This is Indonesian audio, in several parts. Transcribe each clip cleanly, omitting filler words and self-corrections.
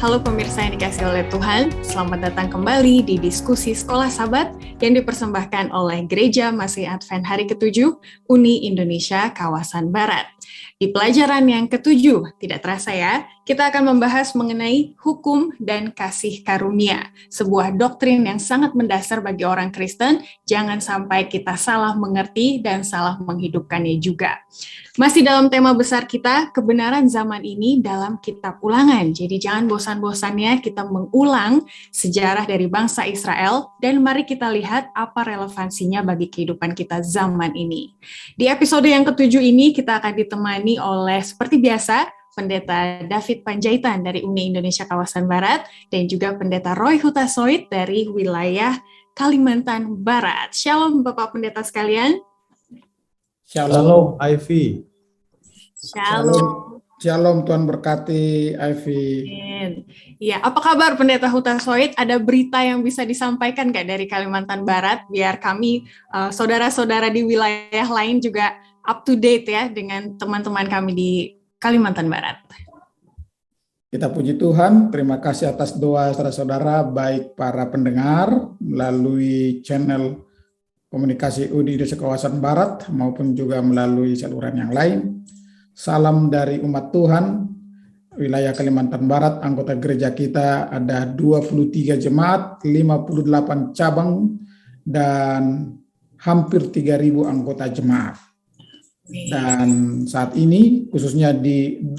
Halo pemirsa yang dikasih oleh Tuhan, selamat datang kembali di diskusi Sekolah Sabat yang dipersembahkan oleh Gereja Masih Advent Hari ke-7 Uni Indonesia Kawasan Barat. Di pelajaran yang ke-7, tidak terasa ya, kita akan membahas mengenai hukum dan kasih karunia, sebuah doktrin yang sangat mendasar bagi orang Kristen, jangan sampai kita salah mengerti dan salah menghidupkannya juga. Masih dalam tema besar kita, kebenaran zaman ini dalam kitab Ulangan. Jadi jangan bosan-bosannya kita mengulang sejarah dari bangsa Israel dan mari kita lihat apa relevansinya bagi kehidupan kita zaman ini. Di episode yang ke-7 ini kita akan ditemani oleh seperti biasa Pendeta David Panjaitan dari Uni Indonesia Kawasan Barat dan juga Pendeta Roy Hutasoit dari wilayah Kalimantan Barat. Shalom Bapak Pendeta sekalian. Shalom, Ivy. Shalom. Shalom, Tuhan berkati, Ivy. Ya, apa kabar Pendeta Hutasoit? Ada berita yang bisa disampaikan nggak dari Kalimantan Barat? Biar kami, saudara-saudara di wilayah lain juga up to date ya dengan teman-teman kami di Kalimantan Barat. Kita puji Tuhan, terima kasih atas doa saudara-saudara, baik para pendengar melalui channel komunikasi Uni Indonesia Kawasan Barat maupun juga melalui saluran yang lain. Salam dari umat Tuhan, wilayah Kalimantan Barat, anggota gereja kita ada 23 jemaat, 58 cabang, dan hampir 3.000 anggota jemaat. Dan saat ini, khususnya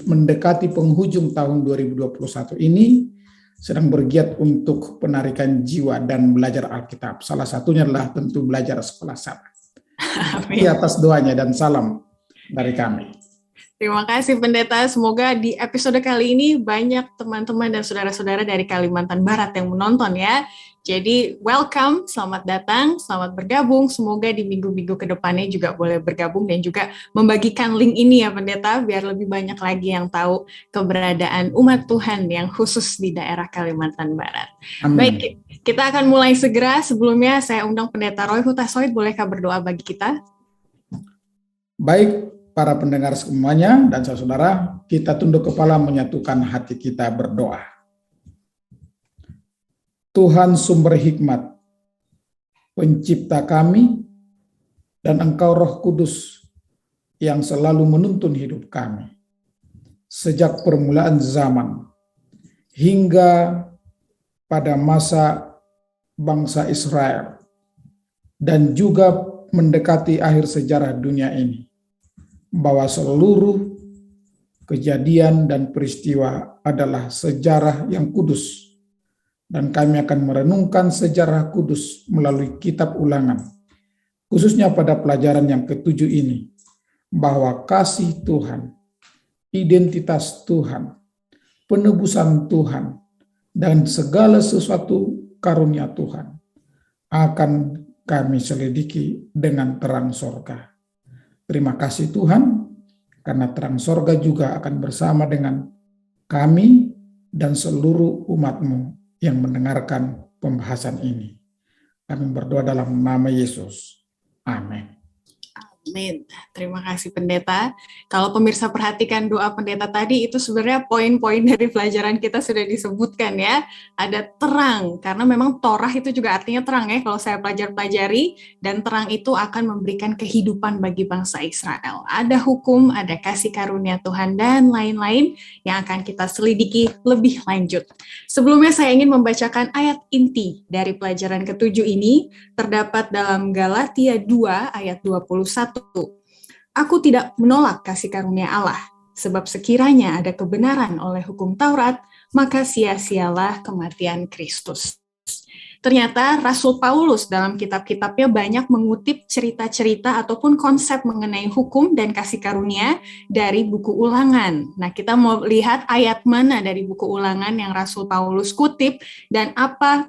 mendekati penghujung tahun 2021 ini, sedang bergiat untuk penarikan jiwa dan belajar Alkitab. Salah satunya adalah tentu belajar sekolah Sabat. Di atas doanya dan salam dari kami. Terima kasih Pendeta, semoga di episode kali ini banyak teman-teman dan saudara-saudara dari Kalimantan Barat yang menonton ya. Jadi welcome, selamat datang, selamat bergabung, semoga di minggu-minggu ke depannya juga boleh bergabung dan juga membagikan link ini ya Pendeta, biar lebih banyak lagi yang tahu keberadaan umat Tuhan yang khusus di daerah Kalimantan Barat. Amin. Baik, kita akan mulai segera, sebelumnya saya undang Pendeta Roy Hutasoit, bolehkah berdoa bagi kita? Baik, para pendengar semuanya dan saudara, kita tunduk kepala menyatukan hati kita berdoa. Tuhan sumber hikmat, pencipta kami, dan Engkau Roh Kudus yang selalu menuntun hidup kami. Sejak permulaan zaman hingga pada masa bangsa Israel dan juga mendekati akhir sejarah dunia ini, bahwa seluruh kejadian dan peristiwa adalah sejarah yang kudus. Dan kami akan merenungkan sejarah kudus melalui kitab Ulangan. Khususnya pada pelajaran yang ke-7 ini. Bahwa kasih Tuhan, identitas Tuhan, penebusan Tuhan, dan segala sesuatu karunia Tuhan akan kami selidiki dengan terang sorga. Terima kasih Tuhan, karena terang sorga juga akan bersama dengan kami dan seluruh umat-Mu yang mendengarkan pembahasan ini. Kami berdoa dalam nama Yesus. Amin. Amin. Terima kasih Pendeta. Kalau pemirsa perhatikan doa Pendeta tadi, itu sebenarnya poin-poin dari pelajaran kita sudah disebutkan ya. Ada terang, karena memang Torah itu juga artinya terang ya, kalau saya pelajari, dan terang itu akan memberikan kehidupan bagi bangsa Israel. Ada hukum, ada kasih karunia Tuhan, dan lain-lain yang akan kita selidiki lebih lanjut. Sebelumnya saya ingin membacakan ayat inti dari pelajaran ke-7 ini, terdapat dalam Galatia 2 ayat 21. Aku tidak menolak kasih karunia Allah, sebab sekiranya ada kebenaran oleh hukum Taurat, maka sia-sialah kematian Kristus. Ternyata Rasul Paulus dalam kitab-kitabnya banyak mengutip cerita-cerita ataupun konsep mengenai hukum dan kasih karunia dari buku Ulangan. Nah, kita mau lihat ayat mana dari buku Ulangan yang Rasul Paulus kutip dan apa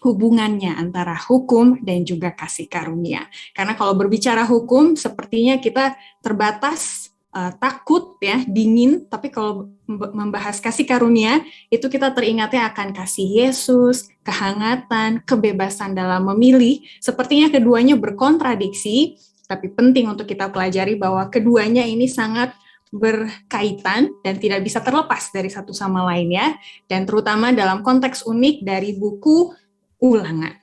hubungannya antara hukum dan juga kasih karunia. Karena kalau berbicara hukum, sepertinya kita terbatas, takut ya, dingin, tapi kalau membahas kasih karunia, itu kita teringatnya akan kasih Yesus, kehangatan, kebebasan dalam memilih. Sepertinya keduanya berkontradiksi, tapi penting untuk kita pelajari bahwa keduanya ini sangat berkaitan dan tidak bisa terlepas dari satu sama lainnya, dan terutama dalam konteks unik dari buku Ulangan.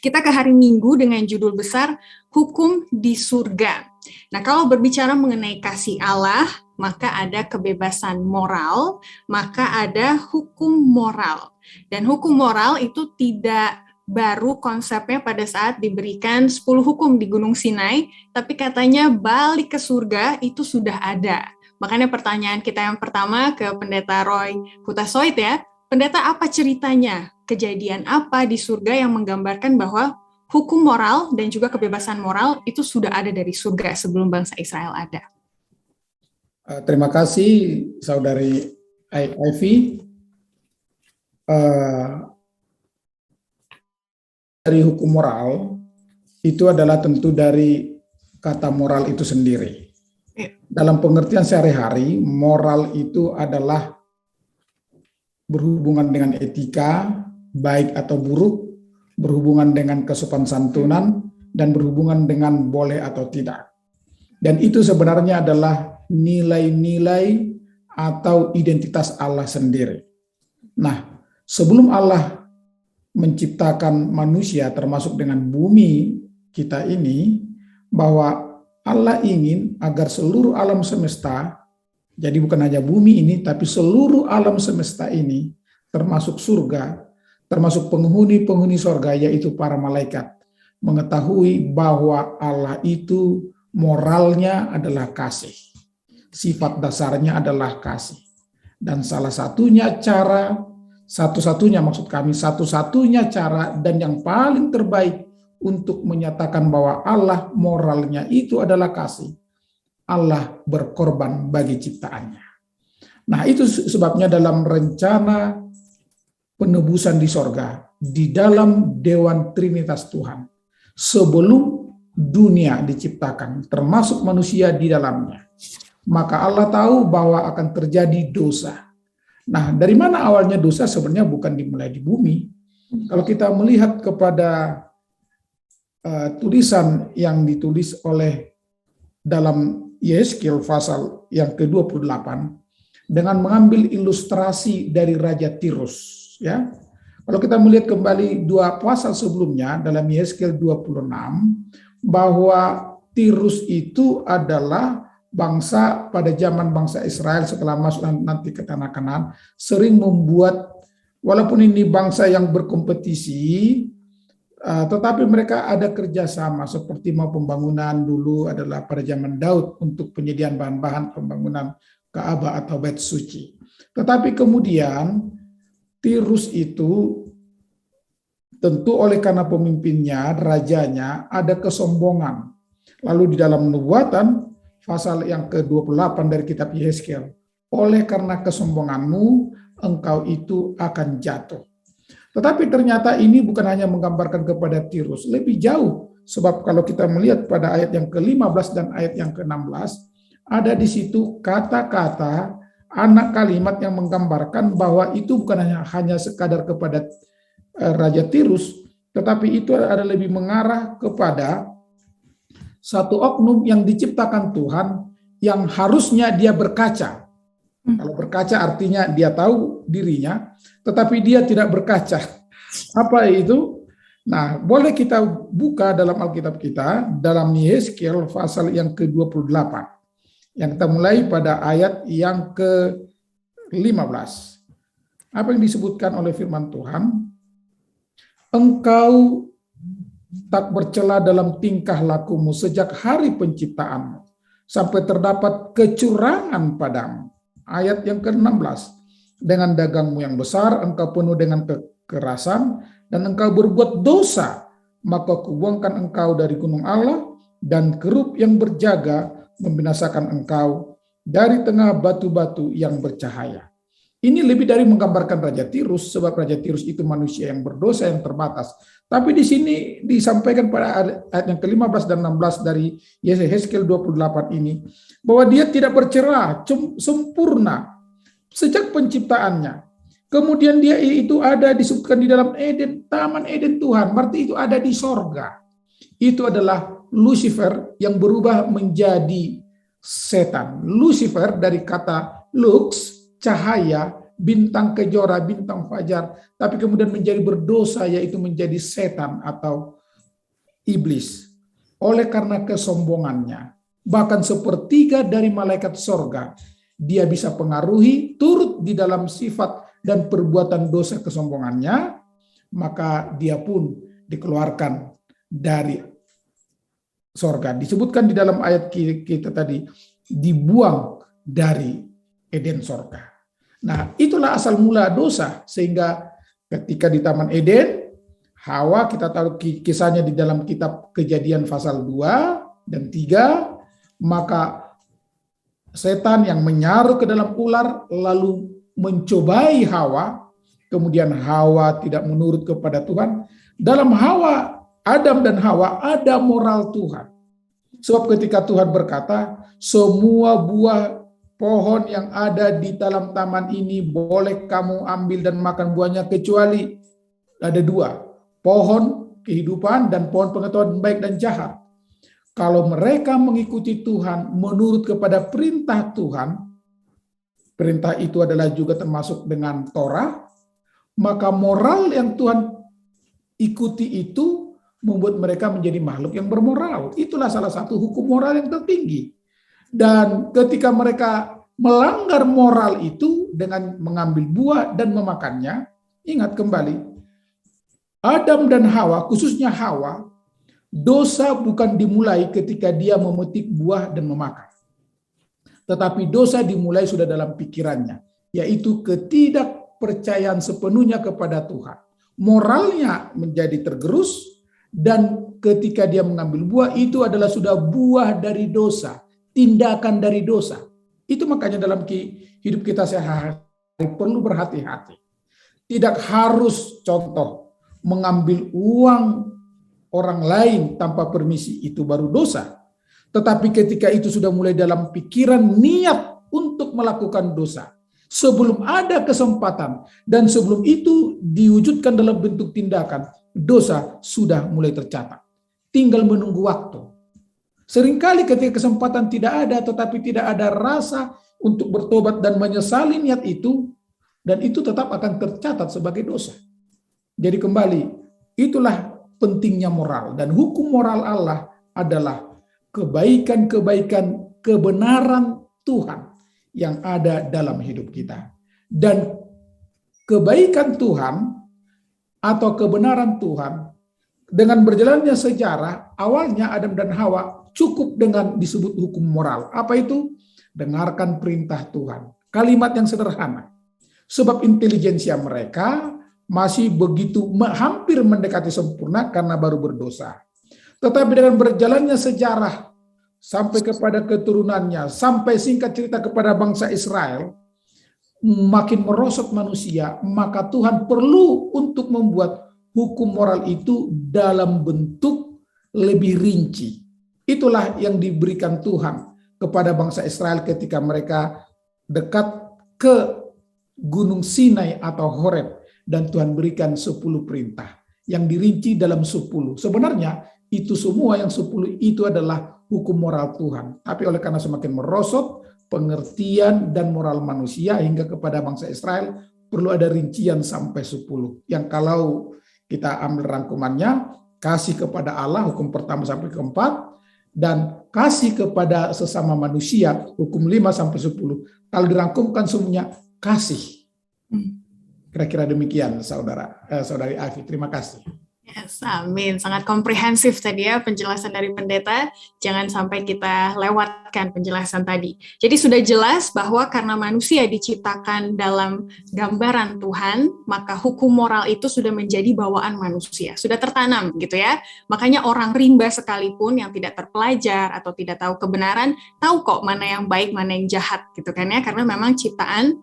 Kita ke hari Minggu dengan judul besar Hukum di Surga. Nah, kalau berbicara mengenai kasih Allah, maka ada kebebasan moral, maka ada hukum moral. Dan hukum moral itu tidak baru konsepnya pada saat diberikan 10 hukum di Gunung Sinai, tapi katanya balik ke surga itu sudah ada. Makanya pertanyaan kita yang pertama ke Pendeta Roy Hutasoit ya, Pendeta, apa ceritanya? Kejadian apa di surga yang menggambarkan bahwa hukum moral dan juga kebebasan moral itu sudah ada dari surga sebelum bangsa Israel ada? Terima kasih Saudari Ivy. Dari hukum moral itu adalah tentu dari kata moral itu sendiri. Dalam pengertian sehari-hari, moral itu adalah berhubungan dengan etika, baik atau buruk, berhubungan dengan kesopan santunan, dan berhubungan dengan boleh atau tidak. Dan itu sebenarnya adalah nilai-nilai atau identitas Allah sendiri. Nah, sebelum Allah menciptakan manusia termasuk dengan bumi kita ini, bahwa Allah ingin agar seluruh alam semesta, jadi bukan hanya bumi ini, tapi seluruh alam semesta ini, termasuk surga, termasuk penghuni-penghuni surga, yaitu para malaikat, mengetahui bahwa Allah itu moralnya adalah kasih. Sifat dasarnya adalah kasih. Dan satu-satunya cara cara dan yang paling terbaik untuk menyatakan bahwa Allah moralnya itu adalah kasih. Allah berkorban bagi ciptaannya. Nah, itu sebabnya dalam rencana penebusan di sorga, di dalam Dewan Trinitas Tuhan, sebelum dunia diciptakan, termasuk manusia di dalamnya, maka Allah tahu bahwa akan terjadi dosa. Nah, dari mana awalnya dosa? Sebenarnya bukan dimulai di bumi. Kalau kita melihat kepada tulisan yang ditulis oleh dalam Yeskel pasal yang ke-28 dengan mengambil ilustrasi dari Raja Tirus, ya. Kalau kita melihat kembali 2 pasal sebelumnya dalam Yeskel 26 bahwa Tirus itu adalah bangsa pada zaman bangsa Israel setelah masuk nanti ke tanah Kanaan, sering membuat, walaupun ini bangsa yang berkompetisi, tetapi mereka ada kerjasama, seperti mau pembangunan dulu adalah pada zaman Daud untuk penyediaan bahan-bahan pembangunan Ka'bah atau Bait Suci. Tetapi kemudian Tirus itu tentu oleh karena pemimpinnya, rajanya ada kesombongan. Lalu di dalam nubuatan pasal yang ke-28 dari kitab Yeskel, oleh karena kesombonganmu engkau itu akan jatuh. Tetapi ternyata ini bukan hanya menggambarkan kepada Tirus, lebih jauh. Sebab kalau kita melihat pada ayat yang ke-15 dan ayat yang ke-16, ada di situ kata-kata, anak kalimat yang menggambarkan bahwa itu bukan hanya sekadar kepada Raja Tirus, tetapi itu ada lebih mengarah kepada satu oknum yang diciptakan Tuhan yang harusnya dia berkaca. Kalau berkaca artinya dia tahu dirinya, tetapi dia tidak berkaca. Apa itu? Nah, boleh kita buka dalam Alkitab kita, dalam Yeskel pasal yang ke-28. Yang kita mulai pada ayat yang ke-15. Apa yang disebutkan oleh firman Tuhan? Engkau tak bercela dalam tingkah lakumu sejak hari penciptaanmu, sampai terdapat kecurangan padamu. Ayat yang ke-16, dengan dagangmu yang besar, engkau penuh dengan kekerasan, dan engkau berbuat dosa, maka kubuangkan engkau dari gunung Allah, dan kerup yang berjaga membinasakan engkau dari tengah batu-batu yang bercahaya. Ini lebih dari menggambarkan Raja Tirus, sebab Raja Tirus itu manusia yang berdosa yang terbatas. Tapi di sini disampaikan pada ayat yang ke-15 dan 16 dari Yeskel 28 ini, bahwa dia tidak bercerah, sempurna sejak penciptaannya. Kemudian dia itu ada disebutkan di dalam Eden, Taman Eden Tuhan, berarti itu ada di sorga. Itu adalah Lucifer yang berubah menjadi setan. Lucifer dari kata lux, cahaya, bintang kejora, bintang fajar, tapi kemudian menjadi berdosa, yaitu menjadi setan atau iblis. Oleh karena kesombongannya, bahkan sepertiga dari malaikat sorga, dia bisa pengaruhi, turut di dalam sifat dan perbuatan dosa kesombongannya, maka dia pun dikeluarkan dari sorga. Disebutkan di dalam ayat kita tadi, dibuang dari Eden sorga. Nah, itulah asal mula dosa, sehingga ketika di Taman Eden, Hawa, kita tahu kisahnya di dalam kitab Kejadian pasal 2 dan 3, maka setan yang menyaruh ke dalam ular lalu mencobai Hawa, kemudian Hawa tidak menurut kepada Tuhan. Dalam Hawa, Adam dan Hawa ada moral Tuhan. Sebab ketika Tuhan berkata, semua buah pohon yang ada di dalam taman ini boleh kamu ambil dan makan buahnya, kecuali ada 2. Pohon kehidupan dan pohon pengetahuan baik dan jahat. Kalau mereka mengikuti Tuhan, menurut kepada perintah Tuhan, perintah itu adalah juga termasuk dengan Torah, maka moral yang Tuhan ikuti itu membuat mereka menjadi makhluk yang bermoral. Itulah salah satu hukum moral yang tertinggi. Dan ketika mereka melanggar moral itu dengan mengambil buah dan memakannya, ingat kembali, Adam dan Hawa, khususnya Hawa, dosa bukan dimulai ketika dia memetik buah dan memakan. Tetapi dosa dimulai sudah dalam pikirannya, yaitu ketidakpercayaan sepenuhnya kepada Tuhan. Moralnya menjadi tergerus, dan ketika dia mengambil buah, itu adalah sudah buah dari dosa, tindakan dari dosa. Itu makanya dalam hidup kita sehari-hari perlu berhati-hati. Tidak harus contoh, mengambil uang orang lain tanpa permisi itu baru dosa. Tetapi ketika itu sudah mulai dalam pikiran niat untuk melakukan dosa, sebelum ada kesempatan dan sebelum itu diwujudkan dalam bentuk tindakan, dosa sudah mulai tercatat. Tinggal menunggu waktu. Seringkali ketika kesempatan tidak ada, tetapi tidak ada rasa untuk bertobat dan menyesali niat itu, dan itu tetap akan tercatat sebagai dosa. Jadi kembali, itulah pentingnya moral, dan hukum moral Allah adalah kebaikan-kebaikan, kebenaran Tuhan yang ada dalam hidup kita. Dan kebaikan Tuhan atau kebenaran Tuhan dengan berjalannya sejarah, awalnya Adam dan Hawa cukup dengan disebut hukum moral. Apa itu? Dengarkan perintah Tuhan. Kalimat yang sederhana. Sebab intelijensia mereka masih begitu hampir mendekati sempurna karena baru berdosa. Tetapi dengan berjalannya sejarah sampai kepada keturunannya, sampai singkat cerita kepada bangsa Israel, makin merosot manusia, maka Tuhan perlu untuk membuat hukum moral itu dalam bentuk lebih rinci. Itulah yang diberikan Tuhan kepada bangsa Israel ketika mereka dekat ke Gunung Sinai atau Horeb. Dan Tuhan berikan 10 perintah yang dirinci dalam 10. Sebenarnya itu semua yang 10 itu adalah hukum moral Tuhan. Tapi oleh karena semakin merosot pengertian dan moral manusia hingga kepada bangsa Israel, perlu ada rincian sampai 10. Yang kalau kita ambil rangkumannya, kasih kepada Allah hukum pertama sampai keempat, dan kasih kepada sesama manusia hukum 5 sampai 10. Kalau dirangkumkan semuanya, kasih. Kira-kira demikian, saudari Afi. Terima kasih. Yes, amin. Sangat komprehensif tadi ya penjelasan dari pendeta. Jangan sampai kita lewatkan penjelasan tadi. Jadi sudah jelas bahwa karena manusia diciptakan dalam gambaran Tuhan, maka hukum moral itu sudah menjadi bawaan manusia. Sudah tertanam gitu ya. Makanya orang rimba sekalipun yang tidak terpelajar atau tidak tahu kebenaran, tahu kok mana yang baik, mana yang jahat gitu kan ya. Karena memang ciptaan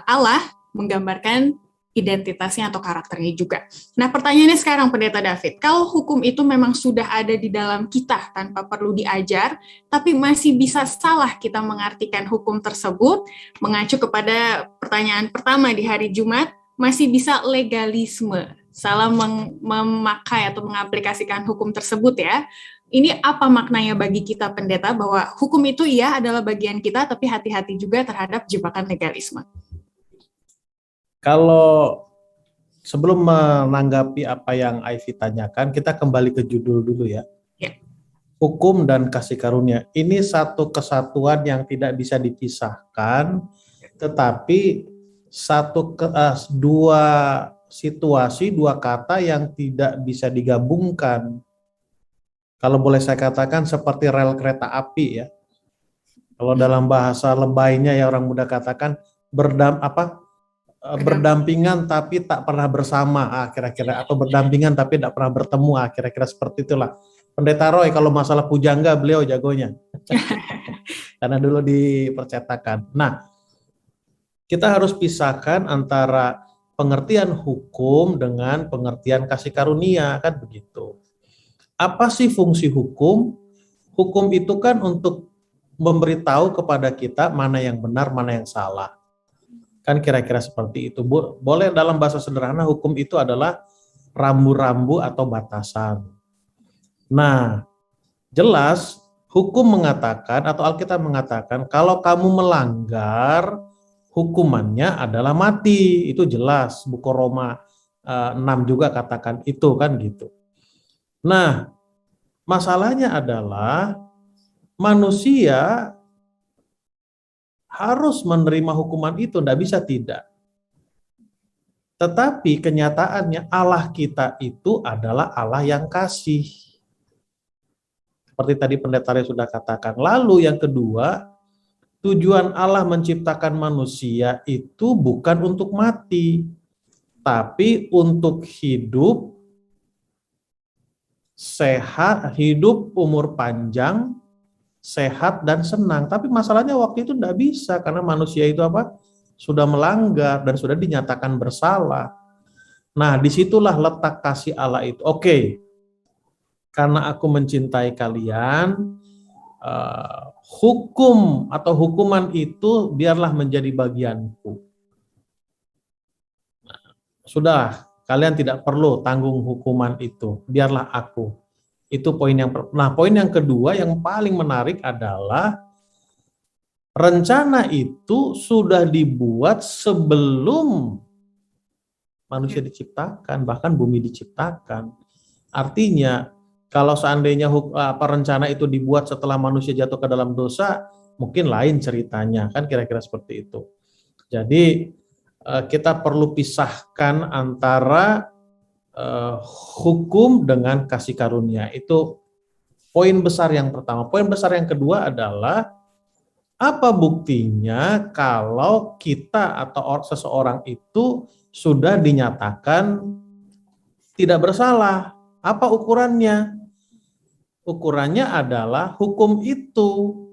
Allah menggambarkan identitasnya atau karakternya juga. Nah, pertanyaannya sekarang, Pendeta David, kalau hukum itu memang sudah ada di dalam kita tanpa perlu diajar, tapi masih bisa salah kita mengartikan hukum tersebut, mengacu kepada pertanyaan pertama di hari Jumat, masih bisa legalisme. salah memakai atau mengaplikasikan hukum tersebut ya. Ini apa maknanya bagi kita pendeta bahwa hukum itu iya adalah bagian kita, tapi hati-hati juga terhadap jebakan legalisme. Kalau sebelum menanggapi apa yang Ivy tanyakan, kita kembali ke judul dulu ya. Ya. Hukum dan kasih karunia. Ini satu kesatuan yang tidak bisa dipisahkan, tetapi dua situasi, dua kata yang tidak bisa digabungkan. Kalau boleh saya katakan seperti rel kereta api ya. Kalau dalam bahasa lebaynya ya orang muda katakan berdampingan tapi tak pernah bersama kira-kira, atau berdampingan tapi tidak pernah bertemu kira-kira seperti itulah. Pendeta Roy kalau masalah pujangga beliau jagonya. Karena dulu di percetakan. Nah, kita harus pisahkan antara pengertian hukum dengan pengertian kasih karunia, kan begitu. Apa sih fungsi hukum? Hukum itu kan untuk memberitahu kepada kita mana yang benar, mana yang salah. Kan kira-kira seperti itu. Boleh dalam bahasa sederhana, hukum itu adalah rambu-rambu atau batasan. Nah, jelas hukum mengatakan atau Alkitab mengatakan kalau kamu melanggar, hukumannya adalah mati. Itu jelas, buku Roma 6 juga katakan itu kan gitu. Nah, masalahnya adalah manusia harus menerima hukuman itu, tidak bisa tidak. Tetapi kenyataannya Allah kita itu adalah Allah yang kasih. Seperti tadi pendeta sudah katakan. Lalu yang kedua, tujuan Allah menciptakan manusia itu bukan untuk mati, tapi untuk hidup sehat, hidup umur panjang, sehat dan senang. Tapi masalahnya waktu itu tidak bisa karena manusia itu sudah melanggar dan sudah dinyatakan bersalah. Nah, disitulah letak kasih Allah itu. Oke, karena aku mencintai kalian, hukum atau hukuman itu biarlah menjadi bagianku. Nah, sudah. Kalian tidak perlu tanggung hukuman itu, biarlah aku. Itu poin yang Nah, poin yang kedua yang paling menarik adalah rencana itu sudah dibuat sebelum manusia diciptakan, bahkan bumi diciptakan. Artinya, kalau seandainya rencana itu dibuat setelah manusia jatuh ke dalam dosa, mungkin lain ceritanya, kan kira-kira seperti itu. Jadi kita perlu pisahkan antara hukum dengan kasih karunia. Itu poin besar yang pertama. Poin besar yang kedua adalah apa buktinya kalau kita atau seseorang itu sudah dinyatakan tidak bersalah? Apa ukurannya? Ukurannya adalah hukum itu.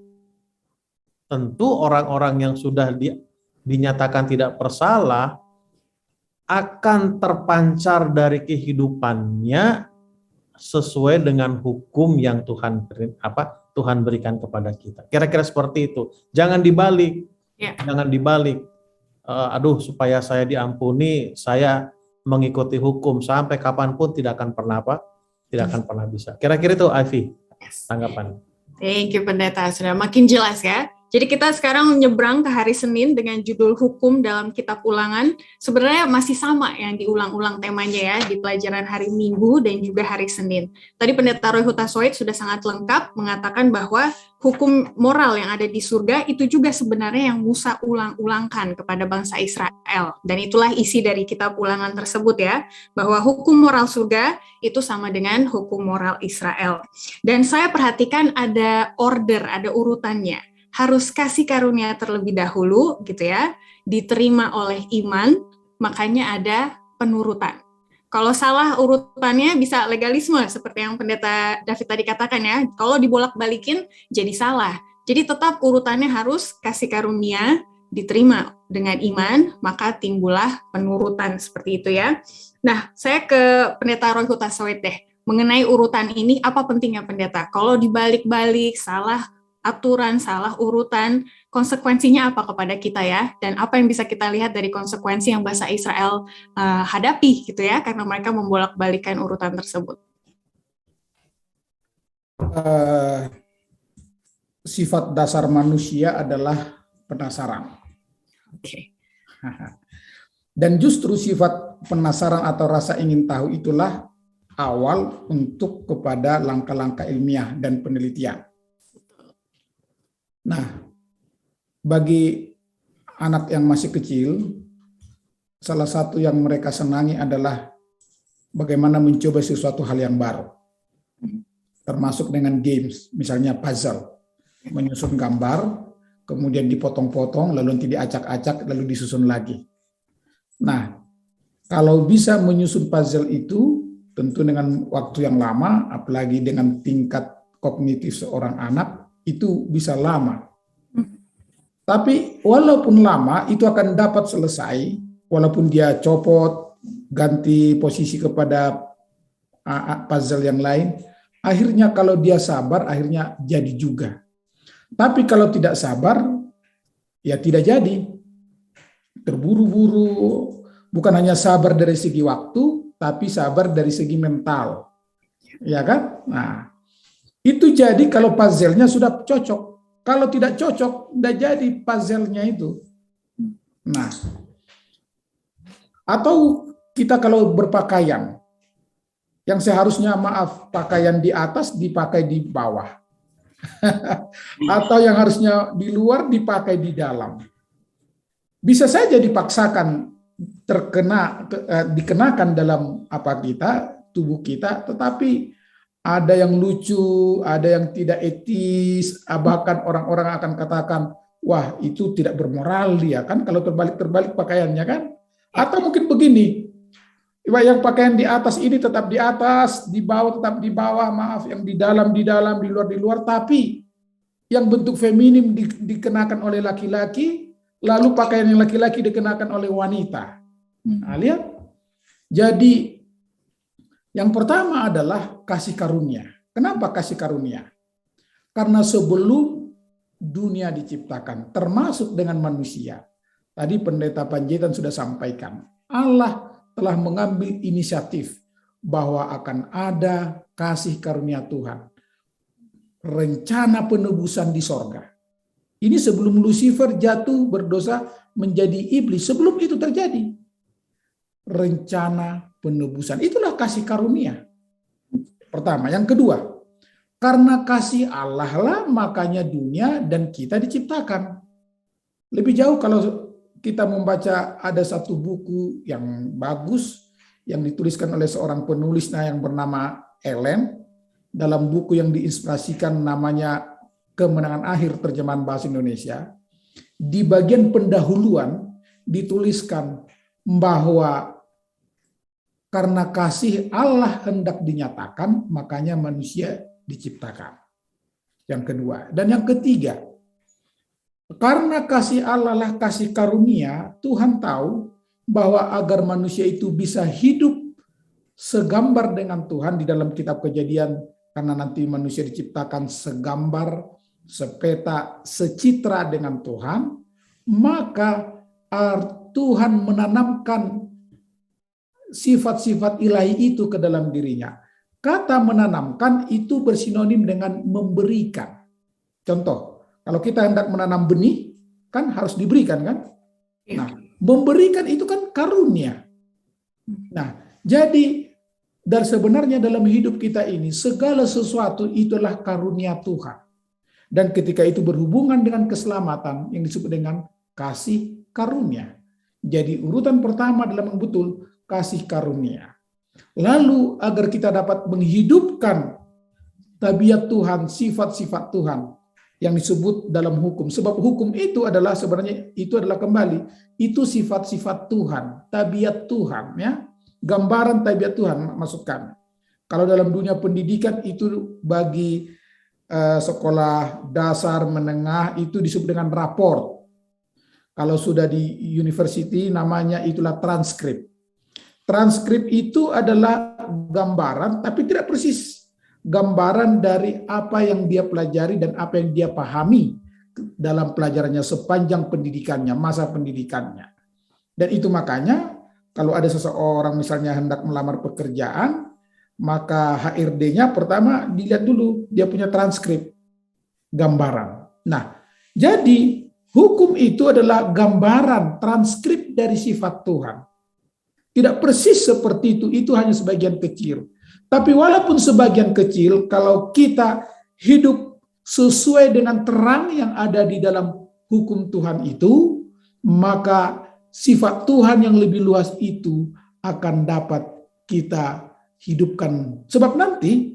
Tentu orang-orang yang sudah dinyatakan tidak bersalah akan terpancar dari kehidupannya sesuai dengan hukum yang Tuhan berikan kepada kita. Kira-kira seperti itu. Jangan dibalik. Ya. Jangan dibalik. Aduh, supaya saya diampuni, saya mengikuti hukum sampai kapanpun tidak akan pernah bisa. Kira-kira itu Ivy, tanggapan. Thank you pendeta, sudah makin jelas ya. Jadi kita sekarang menyeberang ke hari Senin dengan judul hukum dalam kitab Ulangan. Sebenarnya masih sama yang diulang-ulang temanya ya di pelajaran hari Minggu dan juga hari Senin. Tadi pendeta Roy Hutasoid sudah sangat lengkap mengatakan bahwa hukum moral yang ada di surga itu juga sebenarnya yang Musa ulang-ulangkan kepada bangsa Israel. Dan itulah isi dari kitab Ulangan tersebut ya, bahwa hukum moral surga itu sama dengan hukum moral Israel. Dan saya perhatikan ada order, ada urutannya. Harus kasih karunia terlebih dahulu gitu ya, diterima oleh iman, makanya ada penurutan. Kalau salah urutannya bisa legalisme seperti yang pendeta David tadi katakan ya, kalau dibolak-balikin jadi salah. Jadi tetap urutannya harus kasih karunia, diterima dengan iman, maka timbullah penurutan seperti itu ya. Nah, saya ke pendeta Roy Hutasoid deh, mengenai urutan ini apa pentingnya pendeta? Kalau dibalik-balik salah aturan, salah urutan, konsekuensinya apa kepada kita ya, dan apa yang bisa kita lihat dari konsekuensi yang bangsa Israel hadapi gitu ya, karena mereka membolak-balikan urutan tersebut. Sifat dasar manusia adalah penasaran. Oke. Dan justru sifat penasaran atau rasa ingin tahu itulah awal untuk kepada langkah-langkah ilmiah dan penelitian. Nah, bagi anak yang masih kecil, salah satu yang mereka senangi adalah bagaimana mencoba sesuatu hal yang baru. Termasuk dengan games, misalnya puzzle. Menyusun gambar, kemudian dipotong-potong, lalu nanti diacak-acak, lalu disusun lagi. Nah, kalau bisa menyusun puzzle itu, tentu dengan waktu yang lama, apalagi dengan tingkat kognitif seorang anak, itu bisa lama. Tapi walaupun lama, itu akan dapat selesai, walaupun dia copot, ganti posisi kepada puzzle yang lain, akhirnya kalau dia sabar, akhirnya jadi juga. Tapi kalau tidak sabar, ya tidak jadi. Terburu-buru, bukan hanya sabar dari segi waktu, tapi sabar dari segi mental. Ya kan? Nah, itu jadi kalau puzzle-nya sudah cocok. Kalau tidak cocok, tidak jadi puzzle-nya itu. Nah, atau kita kalau berpakaian, yang seharusnya pakaian di atas dipakai di bawah. Atau yang harusnya di luar dipakai di dalam. Bisa saja dipaksakan dikenakan dalam tubuh kita, tetapi ada yang lucu, ada yang tidak etis, bahkan orang-orang akan katakan, wah itu tidak bermoral dia kan kalau terbalik pakaiannya kan. Atau mungkin begini, yang pakaian di atas ini tetap di atas, di bawah tetap di bawah, maaf, yang di dalam, di luar, tapi yang bentuk feminim dikenakan oleh laki-laki, lalu pakaian yang laki-laki dikenakan oleh wanita. Nah, lihat. Jadi, yang pertama adalah kasih karunia. Kenapa kasih karunia? Karena sebelum dunia diciptakan, termasuk dengan manusia, tadi Pendeta Panjaitan sudah sampaikan, Allah telah mengambil inisiatif bahwa akan ada kasih karunia Tuhan. Rencana penebusan di sorga. Ini sebelum Lucifer jatuh berdosa menjadi iblis. Sebelum itu terjadi. Rencana penebusan. Itulah kasih karunia. Pertama. Yang kedua. Karena kasih Allah lah makanya dunia dan kita diciptakan. Lebih jauh kalau kita membaca ada satu buku yang bagus yang dituliskan oleh seorang penulisnya yang bernama Ellen. Dalam buku yang diinspirasikan namanya Kemenangan Akhir terjemahan bahasa Indonesia, di bagian pendahuluan dituliskan bahwa karena kasih Allah hendak dinyatakan, makanya manusia diciptakan. Yang kedua. Dan yang ketiga, karena kasih Allah lah kasih karunia, Tuhan tahu bahwa agar manusia itu bisa hidup segambar dengan Tuhan di dalam kitab Kejadian, karena nanti manusia diciptakan segambar, sepeta, secitra dengan Tuhan, maka Tuhan menanamkan sifat-sifat ilahi itu ke dalam dirinya. Kata menanamkan itu bersinonim dengan memberikan. Contoh, kalau kita hendak menanam benih, kan harus diberikan kan? Nah, memberikan itu kan karunia. Nah, jadi dan sebenarnya dalam hidup kita ini segala sesuatu itulah karunia Tuhan. Dan ketika itu berhubungan dengan keselamatan yang disebut dengan kasih karunia. Jadi urutan pertama dalam yang betul kasih karunia. Lalu agar kita dapat menghidupkan tabiat Tuhan, sifat-sifat Tuhan yang disebut dalam hukum. Sebab hukum itu adalah sebenarnya itu adalah kembali itu sifat-sifat Tuhan, tabiat Tuhan ya. Gambaran tabiat Tuhan maksud kami. Kalau dalam dunia pendidikan itu bagi sekolah dasar menengah itu disebut dengan raport. Kalau sudah di university namanya itulah transkrip. Transkrip itu adalah gambaran tapi tidak persis. gambaran dari apa yang dia pelajari dan apa yang dia pahami dalam pelajarannya sepanjang pendidikannya, masa pendidikannya. Dan itu makanya kalau ada seseorang misalnya hendak melamar pekerjaan, maka HRD-nya pertama dilihat dulu dia punya transkrip gambaran. Nah, jadi hukum itu adalah gambaran transkrip dari sifat Tuhan. Tidak persis seperti itu hanya sebagian kecil. Tapi walaupun sebagian kecil, kalau kita hidup sesuai dengan terang yang ada di dalam hukum Tuhan itu, maka sifat Tuhan yang lebih luas itu akan dapat kita hidupkan. Sebab nanti,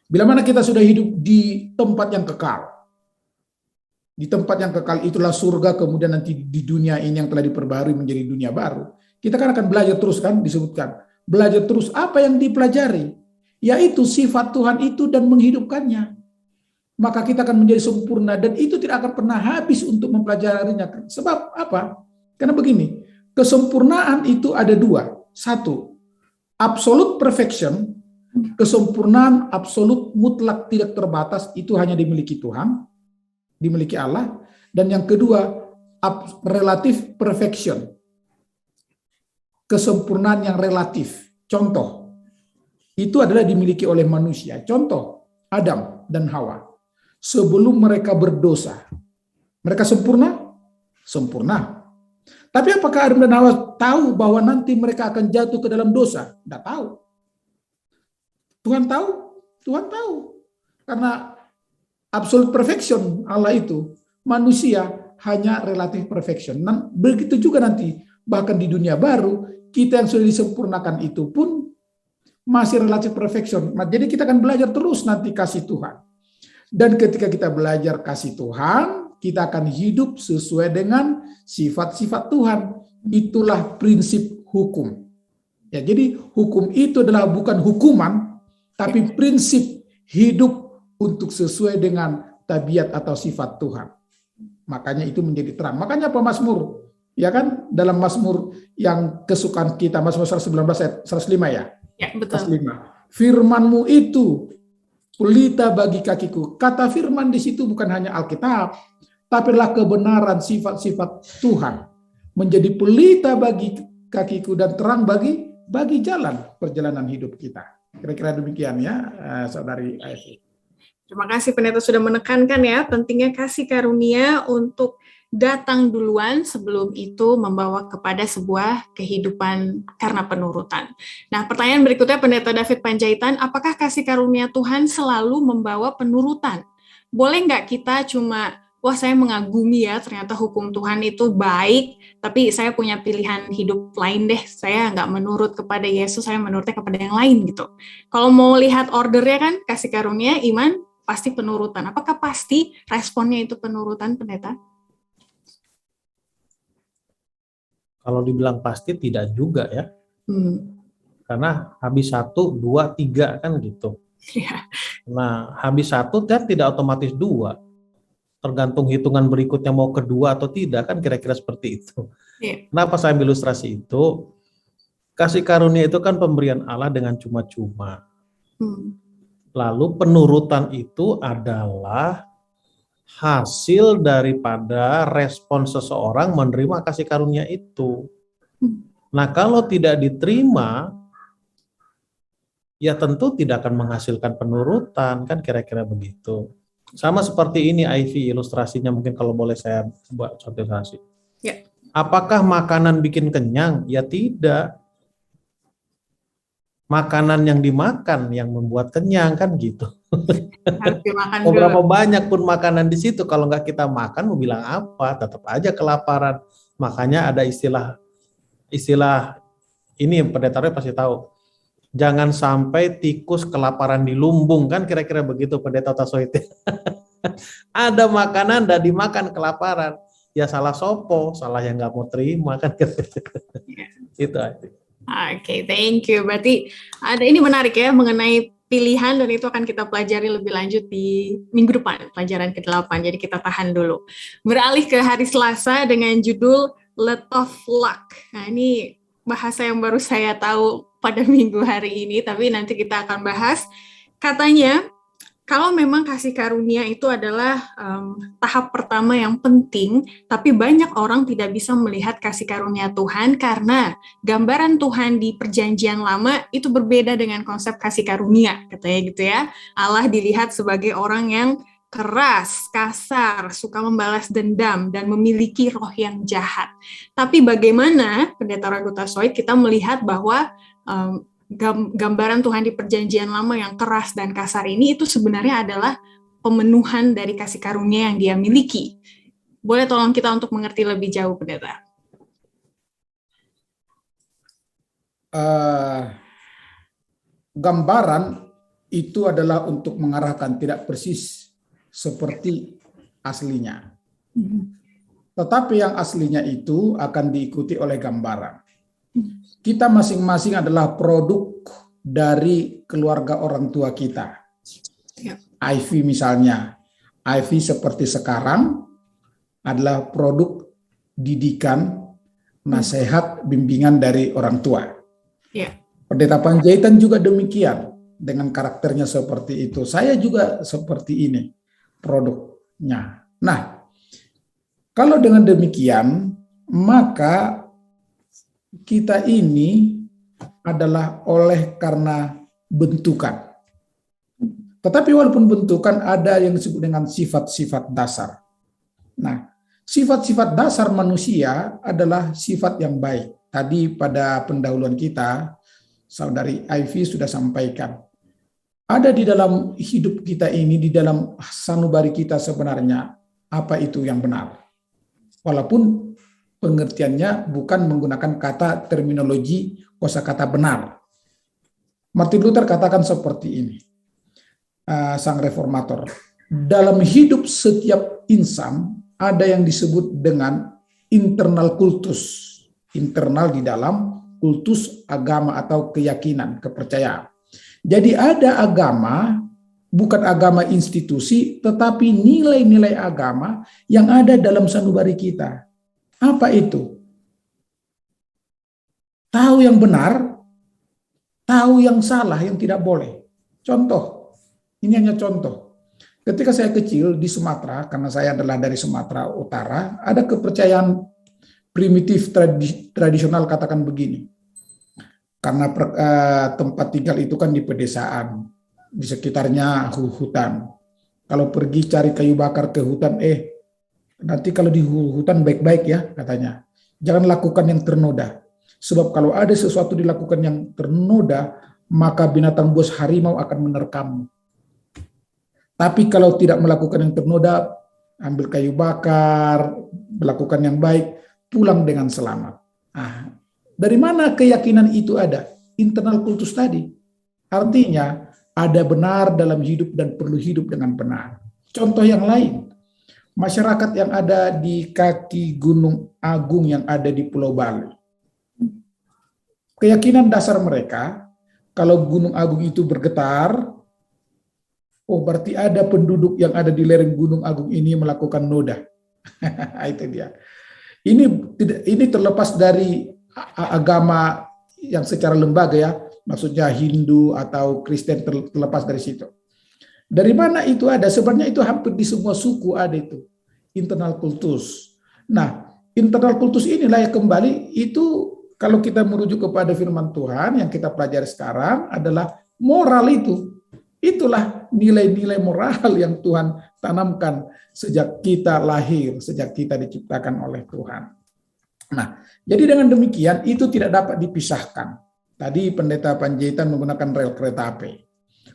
bila mana kita sudah hidup di tempat yang kekal, di tempat yang kekal itulah surga, kemudian nanti di dunia ini yang telah diperbarui menjadi dunia baru, kita kan akan belajar terus, kan disebutkan. Belajar terus apa yang dipelajari, yaitu sifat Tuhan itu dan menghidupkannya. Maka kita akan menjadi sempurna dan itu tidak akan pernah habis untuk mempelajarinya. Sebab apa? Karena begini, kesempurnaan itu ada dua. Satu, absolute perfection, kesempurnaan absolut mutlak tidak terbatas itu hanya dimiliki Tuhan, dimiliki Allah. Dan yang kedua, relative perfection, kesempurnaan yang relatif. Contoh, itu adalah dimiliki oleh manusia. Contoh, Adam dan Hawa. Sebelum mereka berdosa, mereka sempurna? Sempurna. Tapi apakah Adam dan Hawa tahu bahwa nanti mereka akan jatuh ke dalam dosa? Tidak tahu. Tuhan tahu? Tuhan tahu. Karena absolute perfection Allah itu, manusia hanya relative perfection. Nah, begitu juga nanti, bahkan di dunia baru, kita yang sudah disempurnakan itu pun masih relative perfection. Nah, jadi kita akan belajar terus nanti kasih Tuhan. Dan ketika kita belajar kasih Tuhan, kita akan hidup sesuai dengan sifat-sifat Tuhan. Itulah prinsip hukum. Ya, jadi hukum itu adalah bukan hukuman, tapi prinsip hidup untuk sesuai dengan tabiat atau sifat Tuhan. Makanya itu menjadi terang. Makanya pemazmur, ya kan, dalam Mazmur yang kesukaan kita, Mazmur 119 ayat 105 ya. Ya, betul. 105. Firman-Mu itu pelita bagi kakiku. Kata firman di situ bukan hanya Alkitab, tapi adalah kebenaran sifat-sifat Tuhan. Menjadi pelita bagi kakiku dan terang bagi jalan perjalanan hidup kita. Kira-kira demikian ya, Saudari Aisy. Terima kasih Pendeta sudah menekankan ya pentingnya kasih karunia untuk datang duluan sebelum itu membawa kepada sebuah kehidupan karena penurutan. Nah, pertanyaan berikutnya Pendeta David Panjaitan, apakah kasih karunia Tuhan selalu membawa penurutan? Boleh nggak kita cuma, wah saya mengagumi ya ternyata hukum Tuhan itu baik, tapi saya punya pilihan hidup lain deh, saya nggak menurut kepada Yesus, saya menurutnya kepada yang lain gitu. Kalau mau lihat ordernya kan, kasih karunia, iman, pasti penurutan. Apakah pasti responnya itu penurutan, Pendeta? Kalau dibilang pasti tidak juga ya. Karena habis 1, 2, 3 kan gitu. Ya. Nah, habis 1 tidak otomatis 2. Tergantung hitungan berikutnya mau kedua atau tidak, kan kira-kira seperti itu. Ya. Kenapa saya ambil ilustrasi itu? Kasih karunia itu kan pemberian Allah dengan cuma-cuma. Lalu penurutan itu adalah hasil daripada respon seseorang menerima kasih karunia itu. Nah, kalau tidak diterima, ya tentu tidak akan menghasilkan penurutan, kan kira-kira begitu. Sama seperti ini Ivy, ilustrasinya mungkin kalau boleh saya buat contohasi. Ya. Apakah makanan bikin kenyang? Ya tidak. Makanan yang dimakan yang membuat kenyang, kan gitu. Mau berapa banyak pun makanan di situ, kalau nggak kita makan mau bilang apa, tetap aja kelaparan. Makanya ada istilah ini Pendeta Roy pasti tahu. Jangan sampai tikus kelaparan di lumbung, kan kira-kira begitu Pendeta Tasoit. Ada makanan dan dimakan kelaparan, ya salah sopo, salah yang nggak mau terima, kan itu aja. Oke, thank you. Berarti ini menarik ya mengenai pilihan, dan itu akan kita pelajari lebih lanjut di minggu depan, pelajaran ke-8. Jadi kita tahan dulu. Beralih ke hari Selasa dengan judul Let of Luck. Nah, ini bahasa yang baru saya tahu pada minggu hari ini, tapi nanti kita akan bahas Katanya, kalau memang kasih karunia itu adalah tahap pertama yang penting, tapi banyak orang tidak bisa melihat kasih karunia Tuhan karena gambaran Tuhan di Perjanjian Lama itu berbeda dengan konsep kasih karunia, katanya gitu ya. Allah dilihat sebagai orang yang keras, kasar, suka membalas dendam, dan memiliki roh yang jahat. Tapi bagaimana, Pendeta Raguta Soit, kita melihat bahwa gambaran Tuhan di Perjanjian Lama yang keras dan kasar ini itu sebenarnya adalah pemenuhan dari kasih karunia yang dia miliki. Boleh tolong kita untuk mengerti lebih jauh, Pendeta? Gambaran itu adalah untuk mengarahkan, tidak persis seperti aslinya. Tetapi yang aslinya itu akan diikuti oleh gambaran. Kita masing-masing adalah produk dari keluarga orang tua kita. Ivy misalnya, Ivy seperti sekarang adalah produk didikan, nasihat, bimbingan dari orang tua. Pendeta Panjaitan juga demikian, dengan karakternya seperti itu. Saya juga seperti ini produknya. Nah, kalau dengan demikian, maka kita ini adalah oleh karena bentukan. Tetapi walaupun bentukan, ada yang disebut dengan sifat-sifat dasar. Nah, sifat-sifat dasar manusia adalah sifat yang baik. Tadi pada pendahuluan kita, Saudari Ivy sudah sampaikan. Ada di dalam hidup kita ini, di dalam sanubari kita sebenarnya, apa itu yang benar. Walaupun pengertiannya bukan menggunakan kata terminologi kosakata benar. Martin Luther katakan seperti ini, sang reformator. Dalam hidup setiap insan ada yang disebut dengan internal kultus. Internal di dalam kultus agama atau keyakinan, kepercayaan. Jadi ada agama, bukan agama institusi, tetapi nilai-nilai agama yang ada dalam sanubari kita. Apa itu? Tahu yang benar, tahu yang salah, yang tidak boleh. Contoh, ini hanya contoh. Ketika saya kecil di Sumatera, karena saya adalah dari Sumatera Utara, ada kepercayaan primitif tradisional, katakan begini. Karena tempat tinggal itu kan di pedesaan, di sekitarnya hutan. Kalau pergi cari kayu bakar ke hutan, nanti kalau di hutan baik-baik ya katanya. Jangan lakukan yang ternoda. Sebab kalau ada sesuatu dilakukan yang ternoda, maka binatang buas harimau akan menerkammu. Tapi kalau tidak melakukan yang ternoda, ambil kayu bakar, melakukan yang baik, pulang dengan selamat. Dari mana keyakinan itu ada? Internal kultus tadi. Artinya ada benar dalam hidup dan perlu hidup dengan benar. Contoh yang lain, masyarakat yang ada di kaki Gunung Agung yang ada di Pulau Bali. Keyakinan dasar mereka, kalau Gunung Agung itu bergetar, berarti ada penduduk yang ada di lereng Gunung Agung ini melakukan noda. Itu dia. Ini terlepas dari agama yang secara lembaga ya, maksudnya Hindu atau Kristen, terlepas dari situ. Dari mana itu ada? Sebenarnya itu hampir di semua suku ada itu, internal kultus. Nah, internal kultus inilah yang kembali itu kalau kita merujuk kepada firman Tuhan yang kita pelajari sekarang adalah moral itu. Itulah nilai-nilai moral yang Tuhan tanamkan sejak kita lahir, sejak kita diciptakan oleh Tuhan. Nah, jadi dengan demikian itu tidak dapat dipisahkan. Tadi Pendeta Panjaitan menggunakan rel kereta api.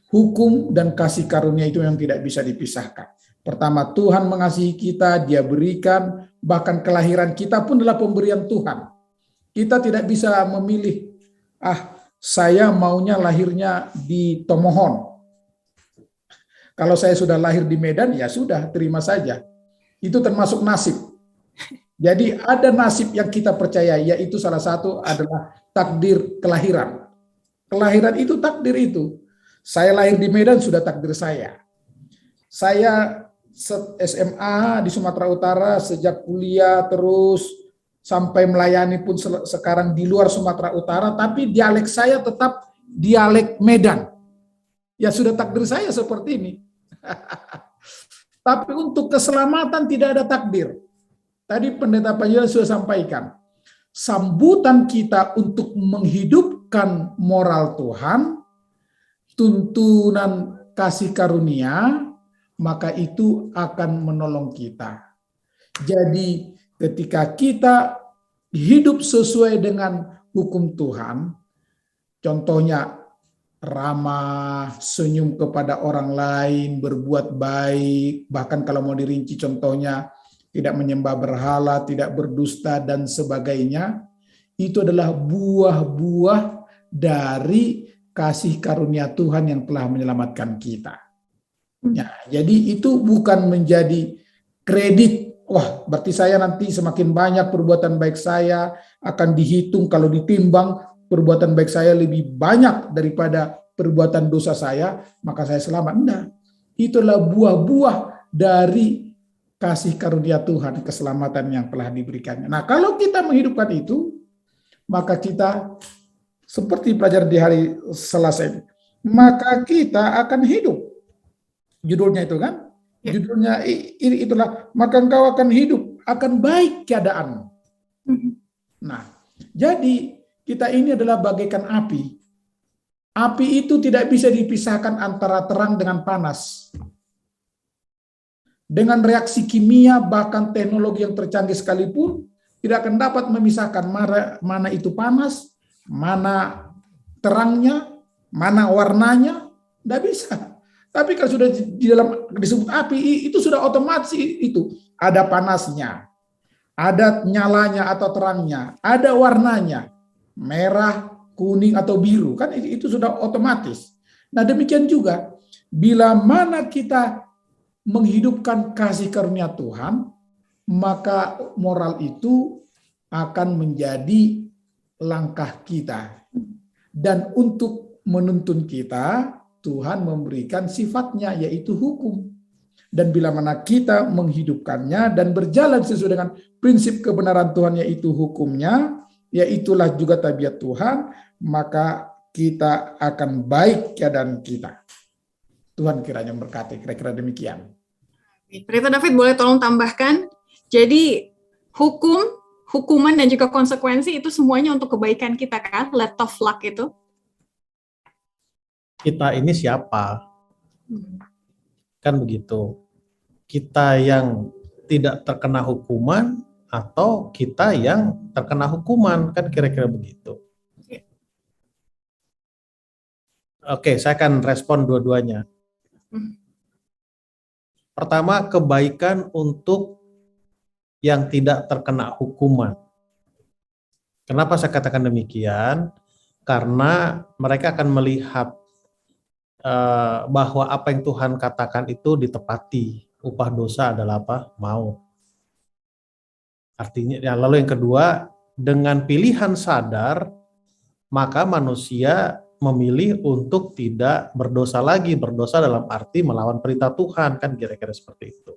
Hukum dan kasih karunia itu yang tidak bisa dipisahkan. Pertama, Tuhan mengasihi kita, Dia berikan, bahkan kelahiran kita pun adalah pemberian Tuhan. Kita tidak bisa memilih, saya maunya lahirnya di Tomohon. Kalau saya sudah lahir di Medan, ya sudah, terima saja. Itu termasuk nasib. Jadi ada nasib yang kita percaya, yaitu salah satu adalah takdir kelahiran. Kelahiran itu takdir itu. Saya lahir di Medan sudah takdir saya. Saya SMA di Sumatera Utara, sejak kuliah terus sampai melayani pun sekarang di luar Sumatera Utara, tapi dialek saya tetap dialek Medan. Ya sudah takdir saya seperti ini. Tapi untuk keselamatan tidak ada takdir. Tadi Pendeta Panjaitan sudah sampaikan. Sambutan kita untuk menghidupkan moral Tuhan, tuntunan kasih karunia, maka itu akan menolong kita. Jadi ketika kita hidup sesuai dengan hukum Tuhan, contohnya ramah, senyum kepada orang lain, berbuat baik, bahkan kalau mau dirinci contohnya, tidak menyembah berhala, tidak berdusta, dan sebagainya, itu adalah buah-buah dari kasih karunia Tuhan yang telah menyelamatkan kita. Ya, jadi itu bukan menjadi kredit, wah berarti saya nanti semakin banyak perbuatan baik saya akan dihitung kalau ditimbang perbuatan baik saya lebih banyak daripada perbuatan dosa saya, maka saya selamat. Enggak, itulah buah-buah dari kasih karunia Tuhan, keselamatan yang telah diberikannya. Nah, kalau kita menghidupkan itu, maka kita seperti pelajaran di hari Selasa ini, maka kita akan hidup. Judulnya itu kan? Judulnya itulah, maka engkau akan hidup, akan baik keadaan. Nah, jadi kita ini adalah bagaikan api. Api itu tidak bisa dipisahkan antara terang dengan panas. Dengan reaksi kimia, bahkan teknologi yang tercanggih sekalipun, tidak akan dapat memisahkan mana itu panas, mana terangnya, mana warnanya, tidak bisa. Tapi kalau sudah di dalam disebut api, itu sudah otomatis itu. Ada panasnya, ada nyalanya atau terangnya, ada warnanya, merah, kuning, atau biru. Kan itu sudah otomatis. Nah demikian juga, bila mana kita menghidupkan kasih karunia Tuhan, maka moral itu akan menjadi langkah kita. Dan untuk menuntun kita, Tuhan memberikan sifatnya, yaitu hukum. Dan bila mana kita menghidupkannya dan berjalan sesuai dengan prinsip kebenaran Tuhan, yaitu hukumnya, yaitulah juga tabiat Tuhan, maka kita akan baik keadaan kita. Tuhan kiranya memberkati, kira-kira demikian. Pendeta David boleh tolong tambahkan, jadi hukuman dan juga konsekuensi itu semuanya untuk kebaikan kita kan, let of luck itu? Kita ini siapa? Kan begitu. Kita yang tidak terkena hukuman atau kita yang terkena hukuman, kan kira-kira begitu. Oke, saya akan respon dua-duanya. Pertama, kebaikan untuk yang tidak terkena hukuman. Kenapa saya katakan demikian? Karena mereka akan melihat bahwa apa yang Tuhan katakan itu ditepati. Upah dosa adalah apa? Maut. Artinya, ya, lalu yang kedua, dengan pilihan sadar, maka manusia memilih untuk tidak berdosa lagi. Berdosa dalam arti melawan perintah Tuhan, kan kira-kira seperti itu.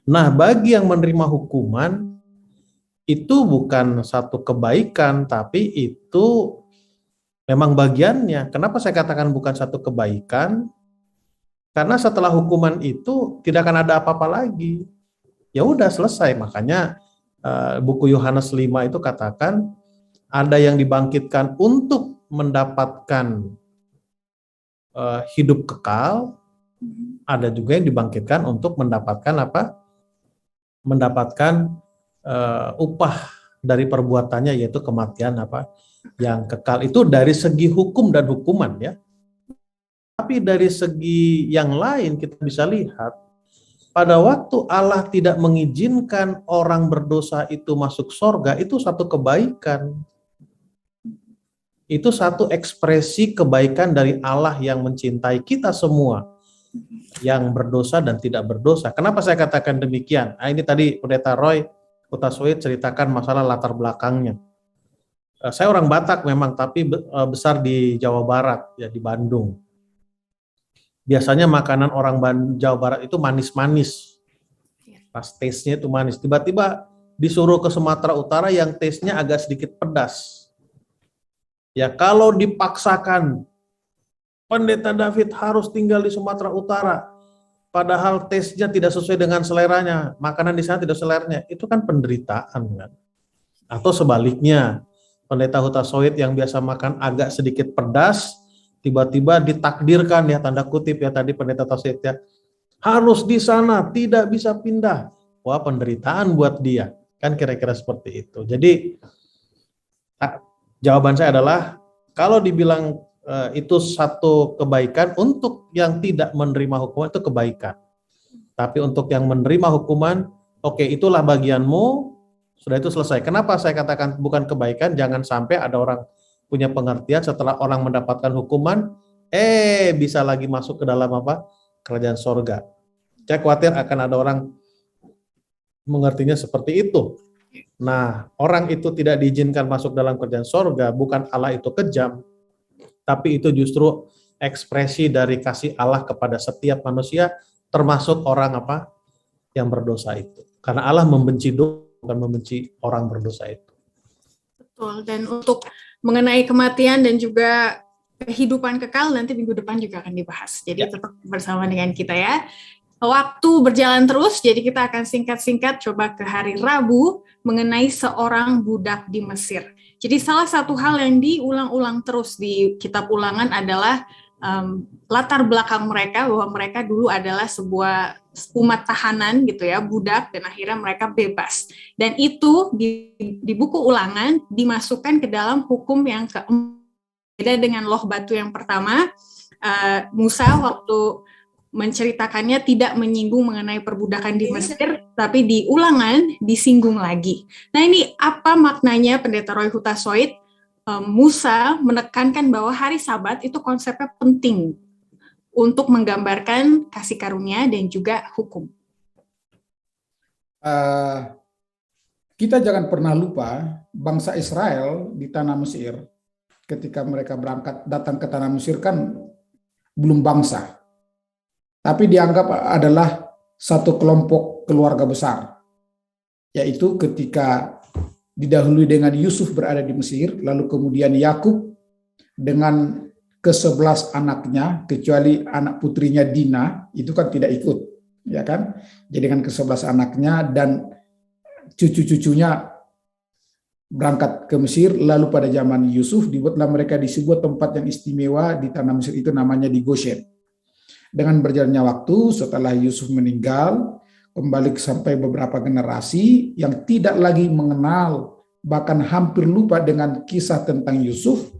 Nah, bagi yang menerima hukuman, itu bukan satu kebaikan, tapi itu memang bagiannya. Kenapa saya katakan bukan satu kebaikan? Karena setelah hukuman itu tidak akan ada apa-apa lagi. Ya udah selesai. Makanya buku Yohanes 5 itu katakan ada yang dibangkitkan untuk mendapatkan hidup kekal, ada juga yang dibangkitkan untuk mendapatkan apa? Mendapatkan upah dari perbuatannya, yaitu kematian apa? Yang kekal. Itu dari segi hukum dan hukuman ya. Tapi dari segi yang lain kita bisa lihat, pada waktu Allah tidak mengizinkan orang berdosa itu masuk surga, itu satu kebaikan. Itu satu ekspresi kebaikan dari Allah yang mencintai kita semua, yang berdosa dan tidak berdosa. Kenapa saya katakan demikian? Nah, ini tadi Pendeta Roy Kutaswit ceritakan masalah latar belakangnya. Saya orang Batak memang, tapi besar di Jawa Barat, ya di Bandung. Biasanya makanan orang Jawa Barat itu manis-manis. Pas taste-nya itu manis. Tiba-tiba disuruh ke Sumatera Utara yang taste-nya agak sedikit pedas. Ya kalau dipaksakan Pendeta David harus tinggal di Sumatera Utara, padahal tesnya tidak sesuai dengan seleranya, makanan di sana tidak seleranya. Itu kan penderitaan kan. Atau sebaliknya, Pendeta Huta Soit yang biasa makan agak sedikit pedas, tiba-tiba ditakdirkan ya, tanda kutip ya tadi Pendeta Soit ya, harus di sana, tidak bisa pindah. Wah, penderitaan buat dia. Kan kira-kira seperti itu. Jadi jawaban saya adalah, kalau dibilang itu satu kebaikan, untuk yang tidak menerima hukuman itu kebaikan. Tapi untuk yang menerima hukuman, oke, itulah bagianmu, sudah itu selesai. Kenapa saya katakan bukan kebaikan? Jangan sampai ada orang punya pengertian setelah orang mendapatkan hukuman, bisa lagi masuk ke dalam apa? Kerajaan sorga. Saya khawatir akan ada orang mengertinya seperti itu. Nah, orang itu tidak diizinkan masuk dalam kerajaan sorga, bukan Allah itu kejam, tapi itu justru ekspresi dari kasih Allah kepada setiap manusia, termasuk orang apa yang berdosa itu. Karena Allah membenci dosa, bukan membenci orang berdosa itu. Betul, dan untuk mengenai kematian dan juga kehidupan kekal nanti minggu depan juga akan dibahas. Jadi tetap bersama dengan kita ya. Waktu berjalan terus, jadi kita akan singkat-singkat coba ke hari Rabu mengenai seorang budak di Mesir. Jadi salah satu hal yang diulang-ulang terus di kitab Ulangan adalah latar belakang mereka, bahwa mereka dulu adalah sebuah umat tahanan gitu ya, budak, dan akhirnya mereka bebas. Dan itu di buku Ulangan dimasukkan ke dalam hukum yang keempat. Beda dengan loh batu yang pertama, Musa waktu menceritakannya tidak menyinggung mengenai perbudakan di Mesir, tapi di Ulangan disinggung lagi. Nah, ini apa maknanya Pendeta Roy Huta Soit? Musa menekankan bahwa hari Sabat itu konsepnya penting untuk menggambarkan kasih karunia dan juga hukum. Kita jangan pernah lupa bangsa Israel di tanah Mesir, ketika mereka berangkat datang ke tanah Mesir kan belum bangsa, tapi dianggap adalah satu kelompok keluarga besar, yaitu ketika didahului dengan Yusuf berada di Mesir, lalu kemudian Yakub dengan ke-11 anaknya, kecuali anak putrinya Dina, itu kan tidak ikut, ya kan? Jadi dengan ke-11 anaknya dan cucu-cucunya berangkat ke Mesir, lalu pada zaman Yusuf dibuatlah mereka di sebuah tempat yang istimewa di tanah Mesir, itu namanya di Goshen. Dengan berjalannya waktu, setelah Yusuf meninggal, kembali sampai beberapa generasi yang tidak lagi mengenal, bahkan hampir lupa dengan kisah tentang Yusuf.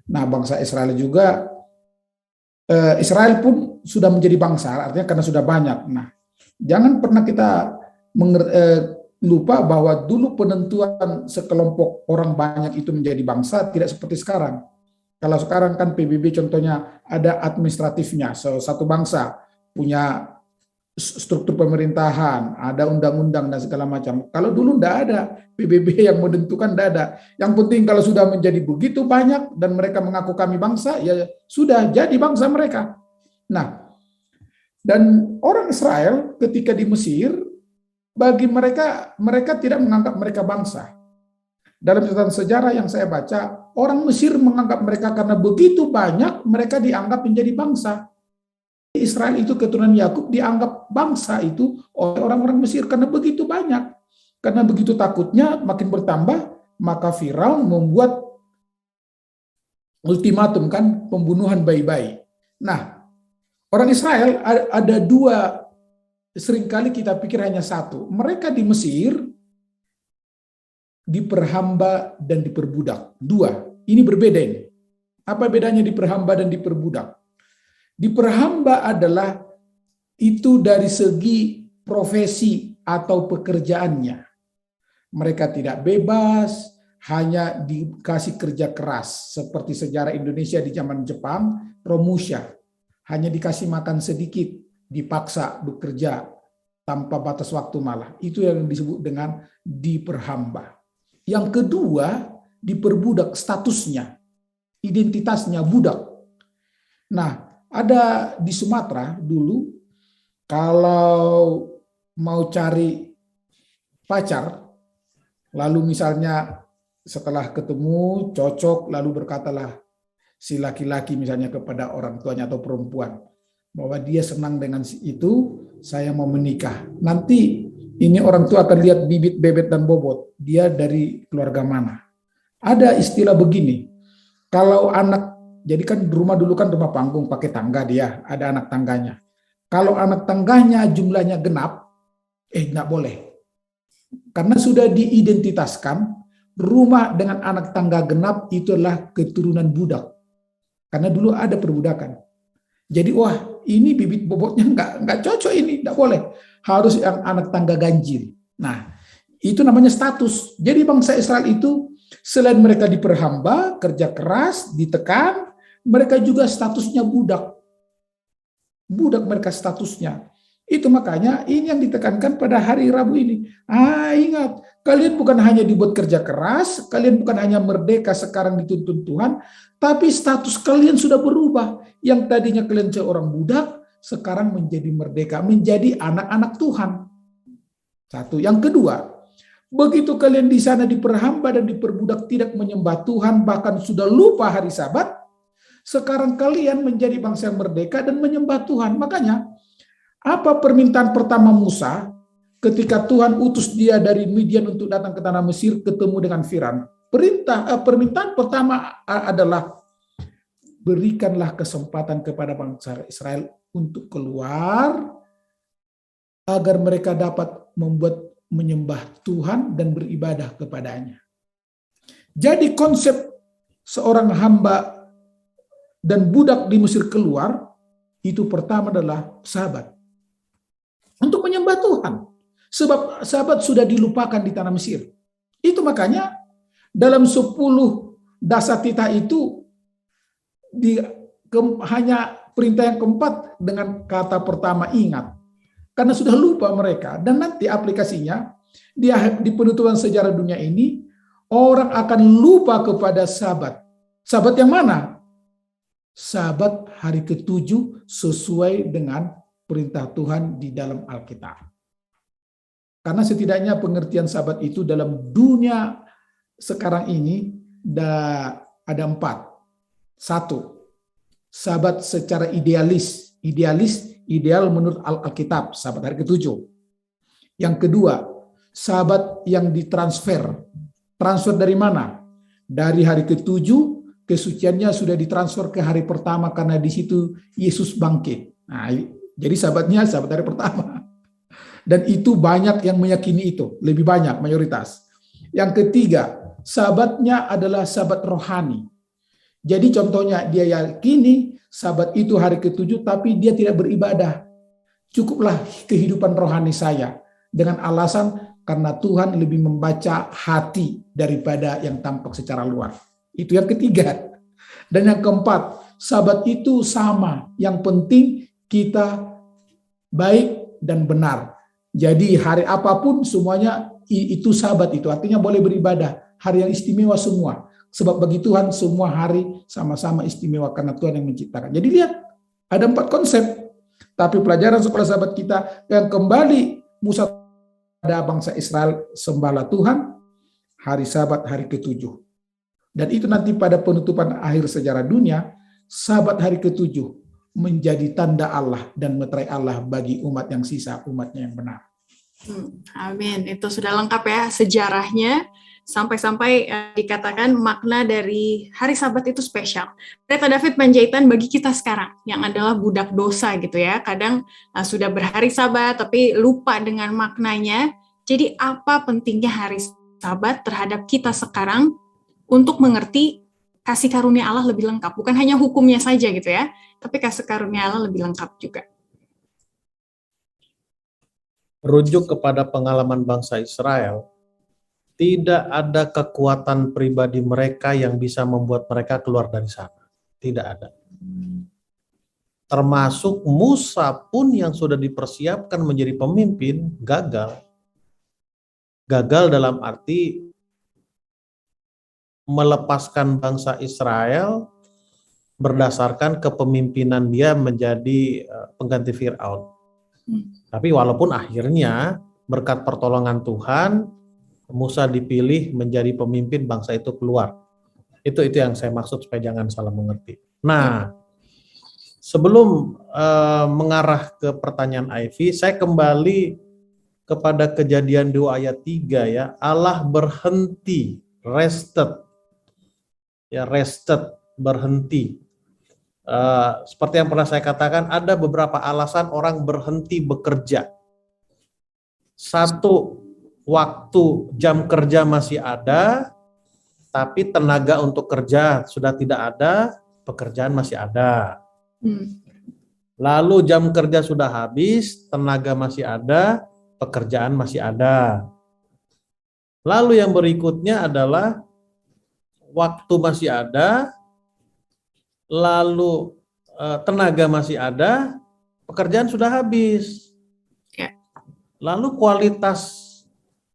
Nah, bangsa Israel juga, Israel pun sudah menjadi bangsa, artinya karena sudah banyak. Nah, jangan pernah kita lupa bahwa dulu penentuan sekelompok orang banyak itu menjadi bangsa tidak seperti sekarang. Kalau sekarang kan PBB contohnya ada administratifnya, satu bangsa punya struktur pemerintahan, ada undang-undang dan segala macam. Kalau dulu tidak ada, PBB yang menentukan tidak ada. Yang penting kalau sudah menjadi begitu banyak dan mereka mengaku kami bangsa, ya sudah jadi bangsa mereka. Nah, dan orang Israel ketika di Mesir, bagi mereka tidak menganggap mereka bangsa. Dalam catatan sejarah yang saya baca, orang Mesir menganggap mereka karena begitu banyak, mereka dianggap menjadi bangsa. Israel itu keturunan Yakub dianggap bangsa itu oleh orang-orang Mesir karena begitu banyak. Karena begitu takutnya makin bertambah, maka Firaun membuat ultimatum kan, pembunuhan bayi-bayi. Nah, orang Israel ada dua, seringkali kita pikir hanya satu. Mereka di Mesir diperhamba dan diperbudak. Dua, ini berbeda ini. Apa bedanya diperhamba dan diperbudak? Diperhamba adalah itu dari segi profesi atau pekerjaannya. Mereka tidak bebas, hanya dikasih kerja keras. Seperti sejarah Indonesia di zaman Jepang, Romusha. Hanya dikasih makan sedikit, dipaksa bekerja tanpa batas waktu malah. Itu yang disebut dengan diperhamba. Yang kedua, diperbudak statusnya, identitasnya budak. Nah, ada di Sumatera dulu, kalau mau cari pacar, lalu misalnya setelah ketemu, cocok, lalu berkatalah, si laki-laki misalnya kepada orang tuanya atau perempuan, bahwa dia senang dengan si itu, saya mau menikah. Nanti ini orang tua akan lihat bibit, bebet, dan bobot. Dia dari keluarga mana. Ada istilah begini, kalau anak, jadi kan rumah dulu kan rumah panggung pakai tangga dia, ada anak tangganya. Kalau anak tangganya jumlahnya genap, nggak boleh. Karena sudah diidentitaskan, rumah dengan anak tangga genap itu adalah keturunan budak. Karena dulu ada perbudakan. Jadi wah ini bibit bobotnya nggak cocok ini, nggak boleh. Harus yang anak tangga ganjil. Nah itu namanya status. Jadi bangsa Israel itu selain mereka diperhamba, kerja keras, ditekan, mereka juga statusnya budak. Budak mereka statusnya. Itu makanya ini yang ditekankan pada hari Rabu ini. Ingat, kalian bukan hanya dibuat kerja keras, kalian bukan hanya merdeka sekarang dituntun Tuhan, tapi status kalian sudah berubah. Yang tadinya kalian seorang budak, sekarang menjadi merdeka, menjadi anak-anak Tuhan. Satu. Yang kedua, begitu kalian di sana diperhamba dan diperbudak tidak menyembah Tuhan, bahkan sudah lupa hari Sabat, sekarang kalian menjadi bangsa yang merdeka dan menyembah Tuhan. Makanya, apa permintaan pertama Musa ketika Tuhan utus dia dari Midian untuk datang ke tanah Mesir ketemu dengan Firaun? Permintaan pertama adalah berikanlah kesempatan kepada bangsa Israel untuk keluar agar mereka dapat menyembah Tuhan dan beribadah kepadanya. Jadi konsep seorang hamba dan budak di Mesir keluar itu pertama adalah Sabat. Untuk menyembah Tuhan. Sebab Sabat sudah dilupakan di tanah Mesir. Itu makanya dalam 10 dasatita itu hanya perintah yang keempat dengan kata pertama ingat. Karena sudah lupa mereka. Dan nanti aplikasinya di penutupan sejarah dunia ini orang akan lupa kepada Sabat. Sabat yang mana? Sabat hari ke-7 sesuai dengan perintah Tuhan di dalam Alkitab. Karena setidaknya pengertian Sabat itu dalam dunia sekarang ini ada 4. 1. Sabat secara idealis. Ideal menurut Alkitab, Sabat hari ke-7. Yang kedua, Sabat yang ditransfer. Transfer dari mana? Dari hari ke-7, kesuciannya sudah ditransfer ke hari pertama karena di situ Yesus bangkit. Nah, jadi Sabatnya Sabat hari pertama. Dan itu banyak yang meyakini itu, lebih banyak mayoritas. Yang ketiga, Sabatnya adalah Sabat rohani. Jadi contohnya dia yakini Sabat itu hari ke-7 tapi dia tidak beribadah. Cukuplah kehidupan rohani saya dengan alasan karena Tuhan lebih membaca hati daripada yang tampak secara luar. Itu yang ketiga. Dan yang keempat, Sabat itu sama. Yang penting kita baik dan benar. Jadi hari apapun semuanya itu Sabat itu. Artinya boleh beribadah. Hari yang istimewa semua. Sebab bagi Tuhan semua hari sama-sama istimewa karena Tuhan yang menciptakan. Jadi lihat, ada 4 konsep. Tapi pelajaran sekolah Sabat kita yang kembali Musa pada bangsa Israel sembahlah Tuhan hari Sabat hari ke-7. Dan itu nanti pada penutupan akhir sejarah dunia, Sabat hari ke-7 menjadi tanda Allah dan meterai Allah bagi umat yang sisa, umatnya yang benar. Amin. Itu sudah lengkap ya sejarahnya. Sampai-sampai dikatakan makna dari hari Sabat itu spesial. Pendeta David Panjaitan bagi kita sekarang yang adalah budak dosa gitu ya. Kadang sudah berhari Sabat tapi lupa dengan maknanya. Jadi apa pentingnya hari Sabat terhadap kita sekarang untuk mengerti kasih karunia Allah lebih lengkap. Bukan hanya hukumnya saja gitu ya, tapi kasih karunia Allah lebih lengkap juga. Merujuk kepada pengalaman bangsa Israel, tidak ada kekuatan pribadi mereka yang bisa membuat mereka keluar dari sana. Tidak ada. Termasuk Musa pun yang sudah dipersiapkan menjadi pemimpin, gagal. Gagal dalam arti melepaskan bangsa Israel berdasarkan kepemimpinan dia menjadi pengganti Firaun. Tapi walaupun akhirnya berkat pertolongan Tuhan, Musa dipilih menjadi pemimpin bangsa itu keluar. Itu yang saya maksud supaya jangan salah mengerti. Nah, sebelum mengarah ke pertanyaan Ivy, saya kembali kepada Kejadian 2 ayat 3 ya. Allah berhenti, rested. Ya, rested, berhenti. Seperti yang pernah saya katakan, ada beberapa alasan orang berhenti bekerja. Satu, waktu jam kerja masih ada, tapi tenaga untuk kerja sudah tidak ada, pekerjaan masih ada. Lalu jam kerja sudah habis, tenaga masih ada, pekerjaan masih ada. Lalu yang berikutnya adalah waktu masih ada, lalu tenaga masih ada, pekerjaan sudah habis. Lalu kualitas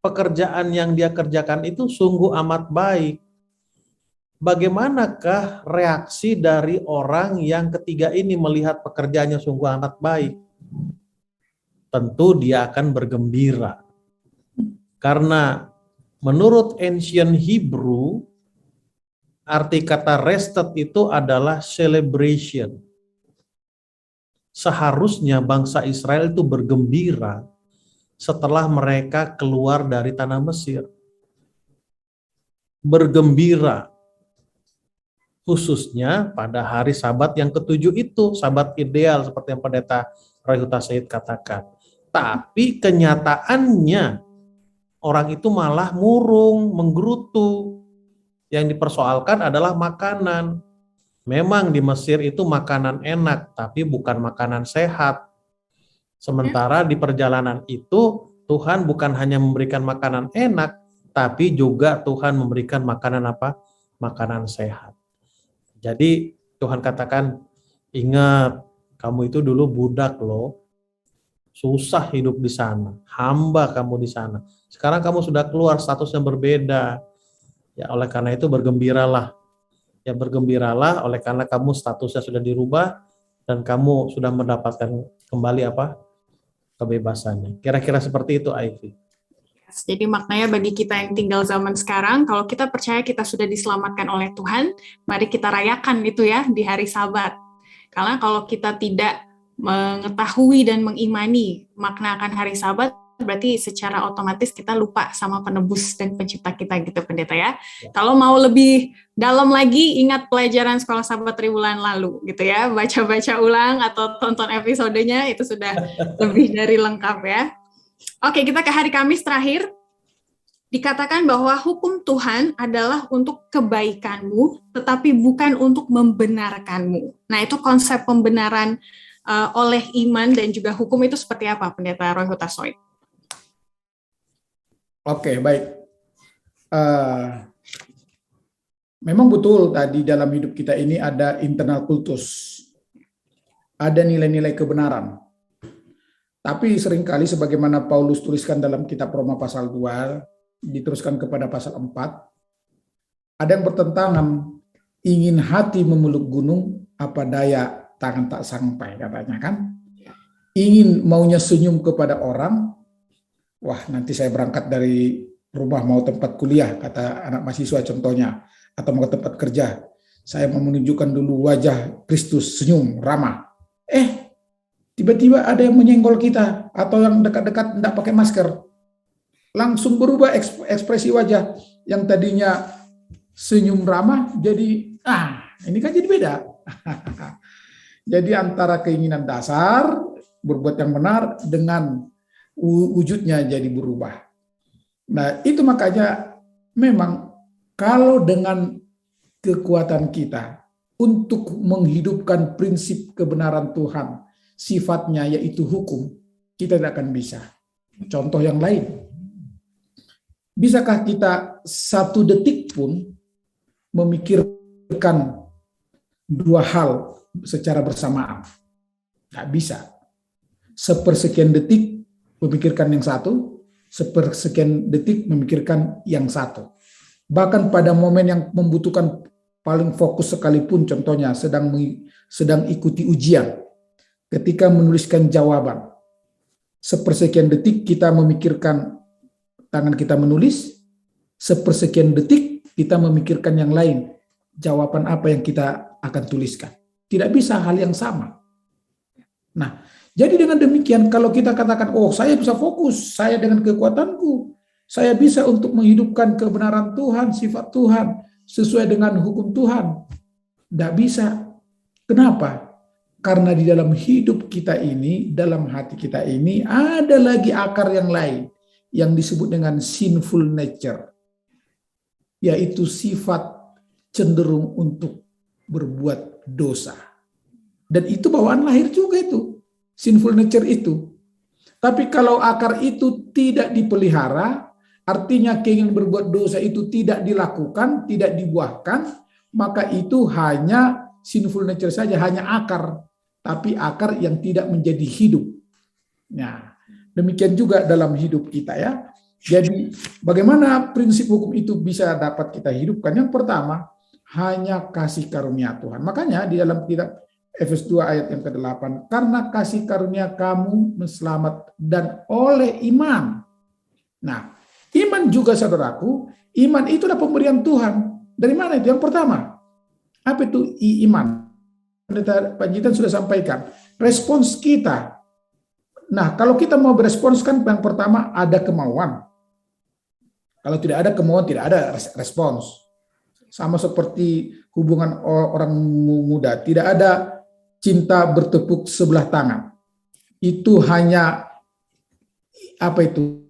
pekerjaan yang dia kerjakan itu sungguh amat baik. Bagaimanakah reaksi dari orang yang ketiga ini melihat pekerjaannya sungguh amat baik? Tentu dia akan bergembira. Karena menurut ancient Hebrew, arti kata rested itu adalah celebration. Seharusnya bangsa Israel itu bergembira setelah mereka keluar dari tanah Mesir. Bergembira. Khususnya pada hari Sabat yang ketujuh itu, Sabat ideal seperti yang Pendeta Roy Huta Said katakan. Tapi kenyataannya orang itu malah murung, menggerutu. Yang dipersoalkan adalah makanan. Memang di Mesir itu makanan enak, tapi bukan makanan sehat. Sementara di perjalanan itu Tuhan bukan hanya memberikan makanan enak, tapi juga Tuhan memberikan makanan apa? Makanan sehat. Jadi Tuhan katakan, ingat, kamu itu dulu budak loh, susah hidup di sana, hamba kamu di sana. Sekarang kamu sudah keluar, statusnya berbeda. Ya, oleh karena itu bergembiralah. Ya, bergembiralah oleh karena kamu statusnya sudah dirubah dan kamu sudah mendapatkan kembali apa? Kebebasannya. Kira-kira seperti itu, Ivy. Jadi maknanya bagi kita yang tinggal zaman sekarang, kalau kita percaya kita sudah diselamatkan oleh Tuhan, mari kita rayakan itu ya di hari Sabat. Karena kalau kita tidak mengetahui dan mengimani makna akan hari Sabat, berarti secara otomatis kita lupa sama penebus dan pencipta kita gitu, Pendeta ya. Kalau mau lebih dalam lagi, ingat pelajaran sekolah Sabat triwulan lalu gitu ya, baca-baca ulang atau tonton episodenya, itu sudah lebih dari lengkap ya. Oke, kita ke hari Kamis terakhir. Dikatakan bahwa hukum Tuhan adalah untuk kebaikanmu, tetapi bukan untuk membenarkanmu. Nah, itu konsep pembenaran oleh iman dan juga hukum itu seperti apa, Pendeta Roy Huta Said? Oke, baik. Memang betul tadi dalam hidup kita ini ada internal kultus. Ada nilai-nilai kebenaran. Tapi seringkali sebagaimana Paulus tuliskan dalam kitab Roma pasal 2, diteruskan kepada pasal 4, ada yang bertentangan, ingin hati memeluk gunung, apa daya tangan tak sampai, katanya kan. Ingin maunya senyum kepada orang, wah nanti saya berangkat dari rumah mau tempat kuliah, kata anak mahasiswa contohnya, atau mau ke tempat kerja, saya mau menunjukkan dulu wajah Kristus, senyum, ramah. Tiba-tiba ada yang menyenggol kita atau yang dekat-dekat tidak pakai masker. Langsung berubah ekspresi wajah yang tadinya senyum ramah jadi ini kan jadi beda. Jadi antara keinginan dasar berbuat yang benar dengan wujudnya jadi berubah. Nah, itu makanya memang kalau dengan kekuatan kita untuk menghidupkan prinsip kebenaran Tuhan, sifatnya yaitu hukum, kita tidak akan bisa. Contoh yang lain, bisakah kita 1 detik pun memikirkan 2 hal secara bersamaan? Tidak bisa. Sepersekian detik memikirkan yang satu, sepersekian detik memikirkan yang satu. Bahkan pada momen yang membutuhkan paling fokus sekalipun, contohnya sedang ikuti ujian, ketika menuliskan jawaban, sepersekian detik kita memikirkan tangan kita menulis, sepersekian detik kita memikirkan yang lain, jawaban apa yang kita akan tuliskan. Tidak bisa hal yang sama. Nah, jadi dengan demikian kalau kita katakan, oh saya bisa fokus, saya dengan kekuatanku, saya bisa untuk menghidupkan kebenaran Tuhan, sifat Tuhan, sesuai dengan hukum Tuhan. Tidak bisa. Kenapa? Karena di dalam hidup kita ini, dalam hati kita ini, ada lagi akar yang lain, yang disebut dengan sinful nature, yaitu sifat cenderung untuk berbuat dosa. Dan itu bawaan lahir juga itu, sinful nature itu. Tapi kalau akar itu tidak dipelihara, artinya keinginan berbuat dosa itu tidak dilakukan, tidak dibuahkan, maka itu hanya sinful nature saja, hanya akar, tapi akar yang tidak menjadi hidup. Nah, demikian juga dalam hidup kita ya. Jadi bagaimana prinsip hukum itu bisa dapat kita hidupkan? Yang pertama, hanya kasih karunia Tuhan. Makanya di dalam kitab Efesus 2 ayat yang ke-8, karena kasih karunia kamu selamat dan oleh iman. Nah, iman juga saudaraku, iman itu adalah pemberian Tuhan. Dari mana itu? Yang pertama, apa itu iman? Pendeta Panjitan sudah sampaikan, respons kita. Nah, kalau kita mau berespons kan yang pertama ada kemauan. Kalau tidak ada kemauan, tidak ada respons. Sama seperti hubungan orang muda, tidak ada cinta bertepuk sebelah tangan. Itu hanya apa itu?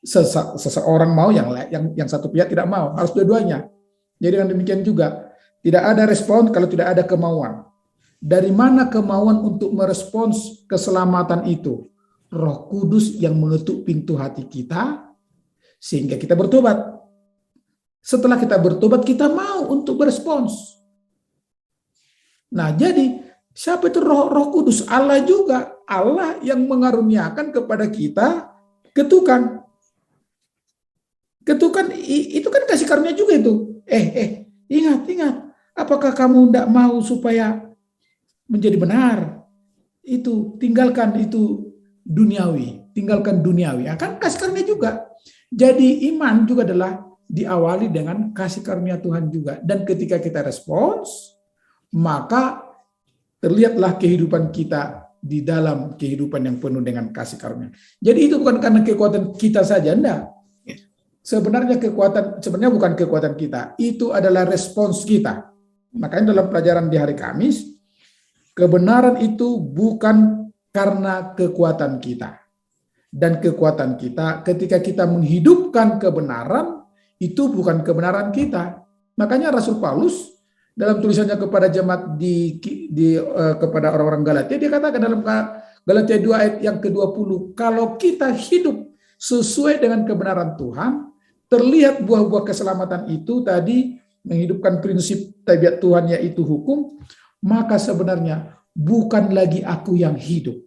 Seseorang mau, yang satu pihak tidak mau, harus dua-duanya. Jadi dengan demikian juga tidak ada respon kalau tidak ada kemauan. Dari mana kemauan untuk merespons keselamatan itu? Roh Kudus yang mengetuk pintu hati kita sehingga kita bertobat. Setelah kita bertobat, kita mau untuk berespons. Nah, jadi siapa itu Roh Kudus? Allah juga, Allah yang mengaruniakan kepada kita ketukan. Ketukan itu kan kasih karunia juga itu. Ingat. Apakah kamu tidak mau supaya menjadi benar? Itu tinggalkan itu duniawi, tinggalkan duniawi. Akan kasih karunia juga. Jadi iman juga adalah diawali dengan kasih karunia Tuhan juga. Dan ketika kita respons, maka terlihatlah kehidupan kita di dalam kehidupan yang penuh dengan kasih karunia. Jadi itu bukan karena kekuatan kita saja, enggak. Sebenarnya bukan kekuatan kita, itu adalah respons kita. Makanya dalam pelajaran di hari Kamis, kebenaran itu bukan karena kekuatan kita. Dan kekuatan kita ketika kita menghidupkan kebenaran, itu bukan kebenaran kita. Makanya Rasul Paulus dalam tulisannya kepada jemaat kepada orang-orang Galatia, dia katakan dalam Galatia 2 ayat yang ke-20, kalau kita hidup sesuai dengan kebenaran Tuhan, terlihat buah-buah keselamatan itu tadi, menghidupkan prinsip tabiat Tuhan yaitu hukum, maka sebenarnya bukan lagi aku yang hidup,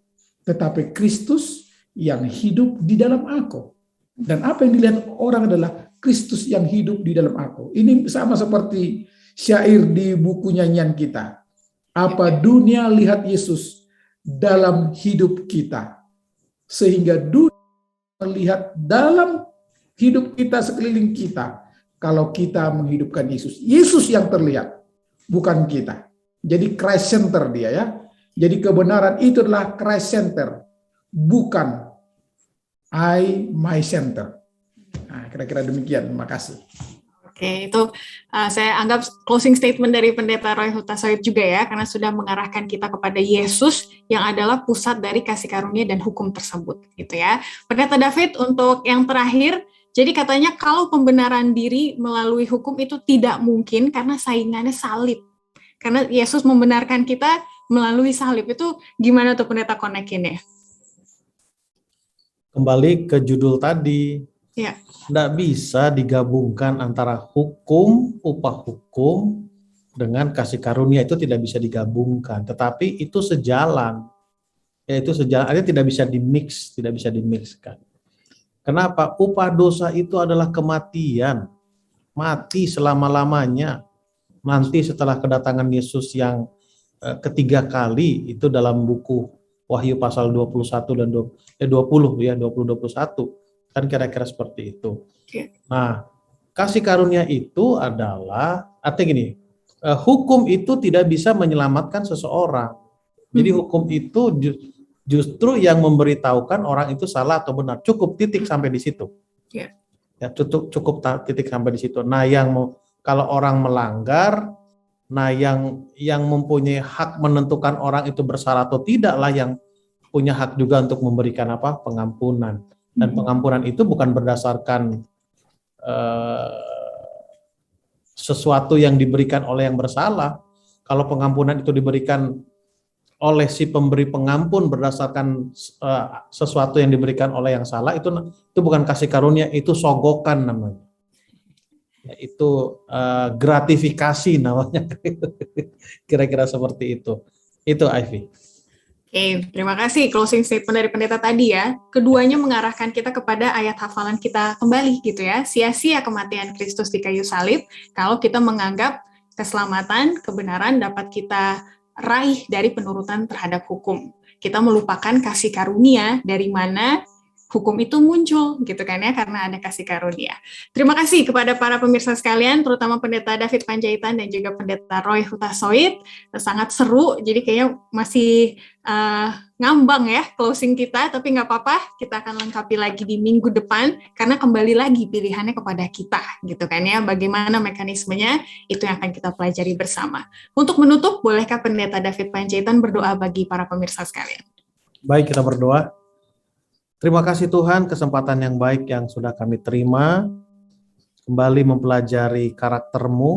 tetapi Kristus yang hidup di dalam aku. Dan apa yang dilihat orang adalah Kristus yang hidup di dalam aku. Ini sama seperti syair di buku nyanyian kita. Apa dunia lihat Yesus dalam hidup kita, sehingga dunia melihat dalam hidup kita sekeliling kita. Kalau kita menghidupkan Yesus, Yesus yang terlihat, bukan kita. Jadi Christ center dia ya. Jadi kebenaran itu adalah Christ center, bukan my center. Nah, kira-kira demikian. Terima kasih. Oke, itu saya anggap closing statement dari Pendeta Roy Huta Soid juga ya, karena sudah mengarahkan kita kepada Yesus yang adalah pusat dari kasih karunia dan hukum tersebut, gitu ya. Pendeta David, untuk yang terakhir, jadi katanya kalau pembenaran diri melalui hukum itu tidak mungkin karena saingannya salib. Karena Yesus membenarkan kita melalui salib. Itu gimana tuh Pendeta konekinnya? Kembali ke judul tadi. Ya. Tidak bisa digabungkan antara hukum, upah hukum, dengan kasih karunia. Itu tidak bisa digabungkan. Tetapi itu sejalan. Yaitu sejalan, artinya tidak bisa dimix, tidak bisa dimixkan. Kenapa? Upah dosa itu adalah kematian. Mati selama-lamanya. Nanti setelah kedatangan Yesus yang ketiga kali, itu dalam buku Wahyu pasal 21 dan 20 ya, 20-21. Kan kira-kira seperti itu. Oke. Nah, kasih karunia itu adalah, artinya gini, hukum itu tidak bisa menyelamatkan seseorang. Jadi hukum itu justru yang memberitahukan orang itu salah atau benar. Cukup titik sampai di situ. Ya. Ya, cukup titik sampai di situ. Nah, kalau orang melanggar, nah yang mempunyai hak menentukan orang itu bersalah atau tidak lah yang punya hak juga untuk memberikan pengampunan. Dan pengampunan itu bukan berdasarkan sesuatu yang diberikan oleh yang bersalah. Kalau pengampunan itu diberikan oleh si pemberi pengampun berdasarkan sesuatu yang diberikan oleh yang salah, itu bukan kasih karunia, itu sogokan namanya. Itu gratifikasi namanya. Kira-kira seperti itu. Itu Ivy. Oke, terima kasih closing statement dari pendeta tadi ya. Keduanya mengarahkan kita kepada ayat hafalan kita kembali gitu ya. Sia-sia kematian Kristus di kayu salib kalau kita menganggap keselamatan, kebenaran dapat kita raih dari penurutan terhadap hukum. Kita melupakan kasih karunia dari mana hukum itu muncul gitu kan ya, karena ada kasih karunia. Terima kasih kepada para pemirsa sekalian, terutama Pendeta David Panjaitan dan juga Pendeta Roy Hutasoit. Sangat seru, jadi kayaknya masih ngambang ya closing kita, tapi nggak apa-apa, kita akan lengkapi lagi di minggu depan, karena kembali lagi pilihannya kepada kita gitu kan ya, bagaimana mekanismenya itu yang akan kita pelajari bersama. Untuk menutup, bolehkah Pendeta David Panjaitan berdoa bagi para pemirsa sekalian? Baik, kita berdoa. Terima kasih Tuhan, kesempatan yang baik yang sudah kami terima, kembali mempelajari karakter-Mu,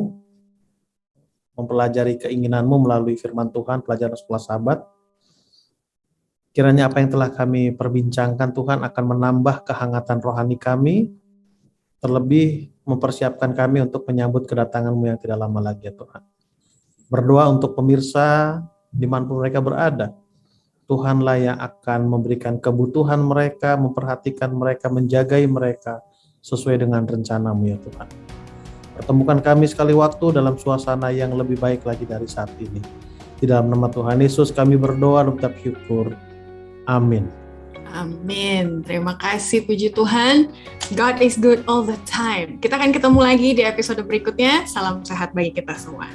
mempelajari keinginan-Mu melalui firman Tuhan, pelajaran sekolah Sabat. Kiranya apa yang telah kami perbincangkan Tuhan akan menambah kehangatan rohani kami, terlebih mempersiapkan kami untuk menyambut kedatangan-Mu yang tidak lama lagi ya Tuhan. Berdoa untuk pemirsa dimanapun mereka berada. Tuhanlah yang akan memberikan kebutuhan mereka, memperhatikan mereka, menjagai mereka sesuai dengan rencana-Mu ya Tuhan. Pertemukan kami sekali waktu dalam suasana yang lebih baik lagi dari saat ini. Di dalam nama Tuhan Yesus kami berdoa dan mengucap syukur. Amin. Amin. Terima kasih, puji Tuhan. God is good all the time. Kita akan ketemu lagi di episode berikutnya. Salam sehat bagi kita semua.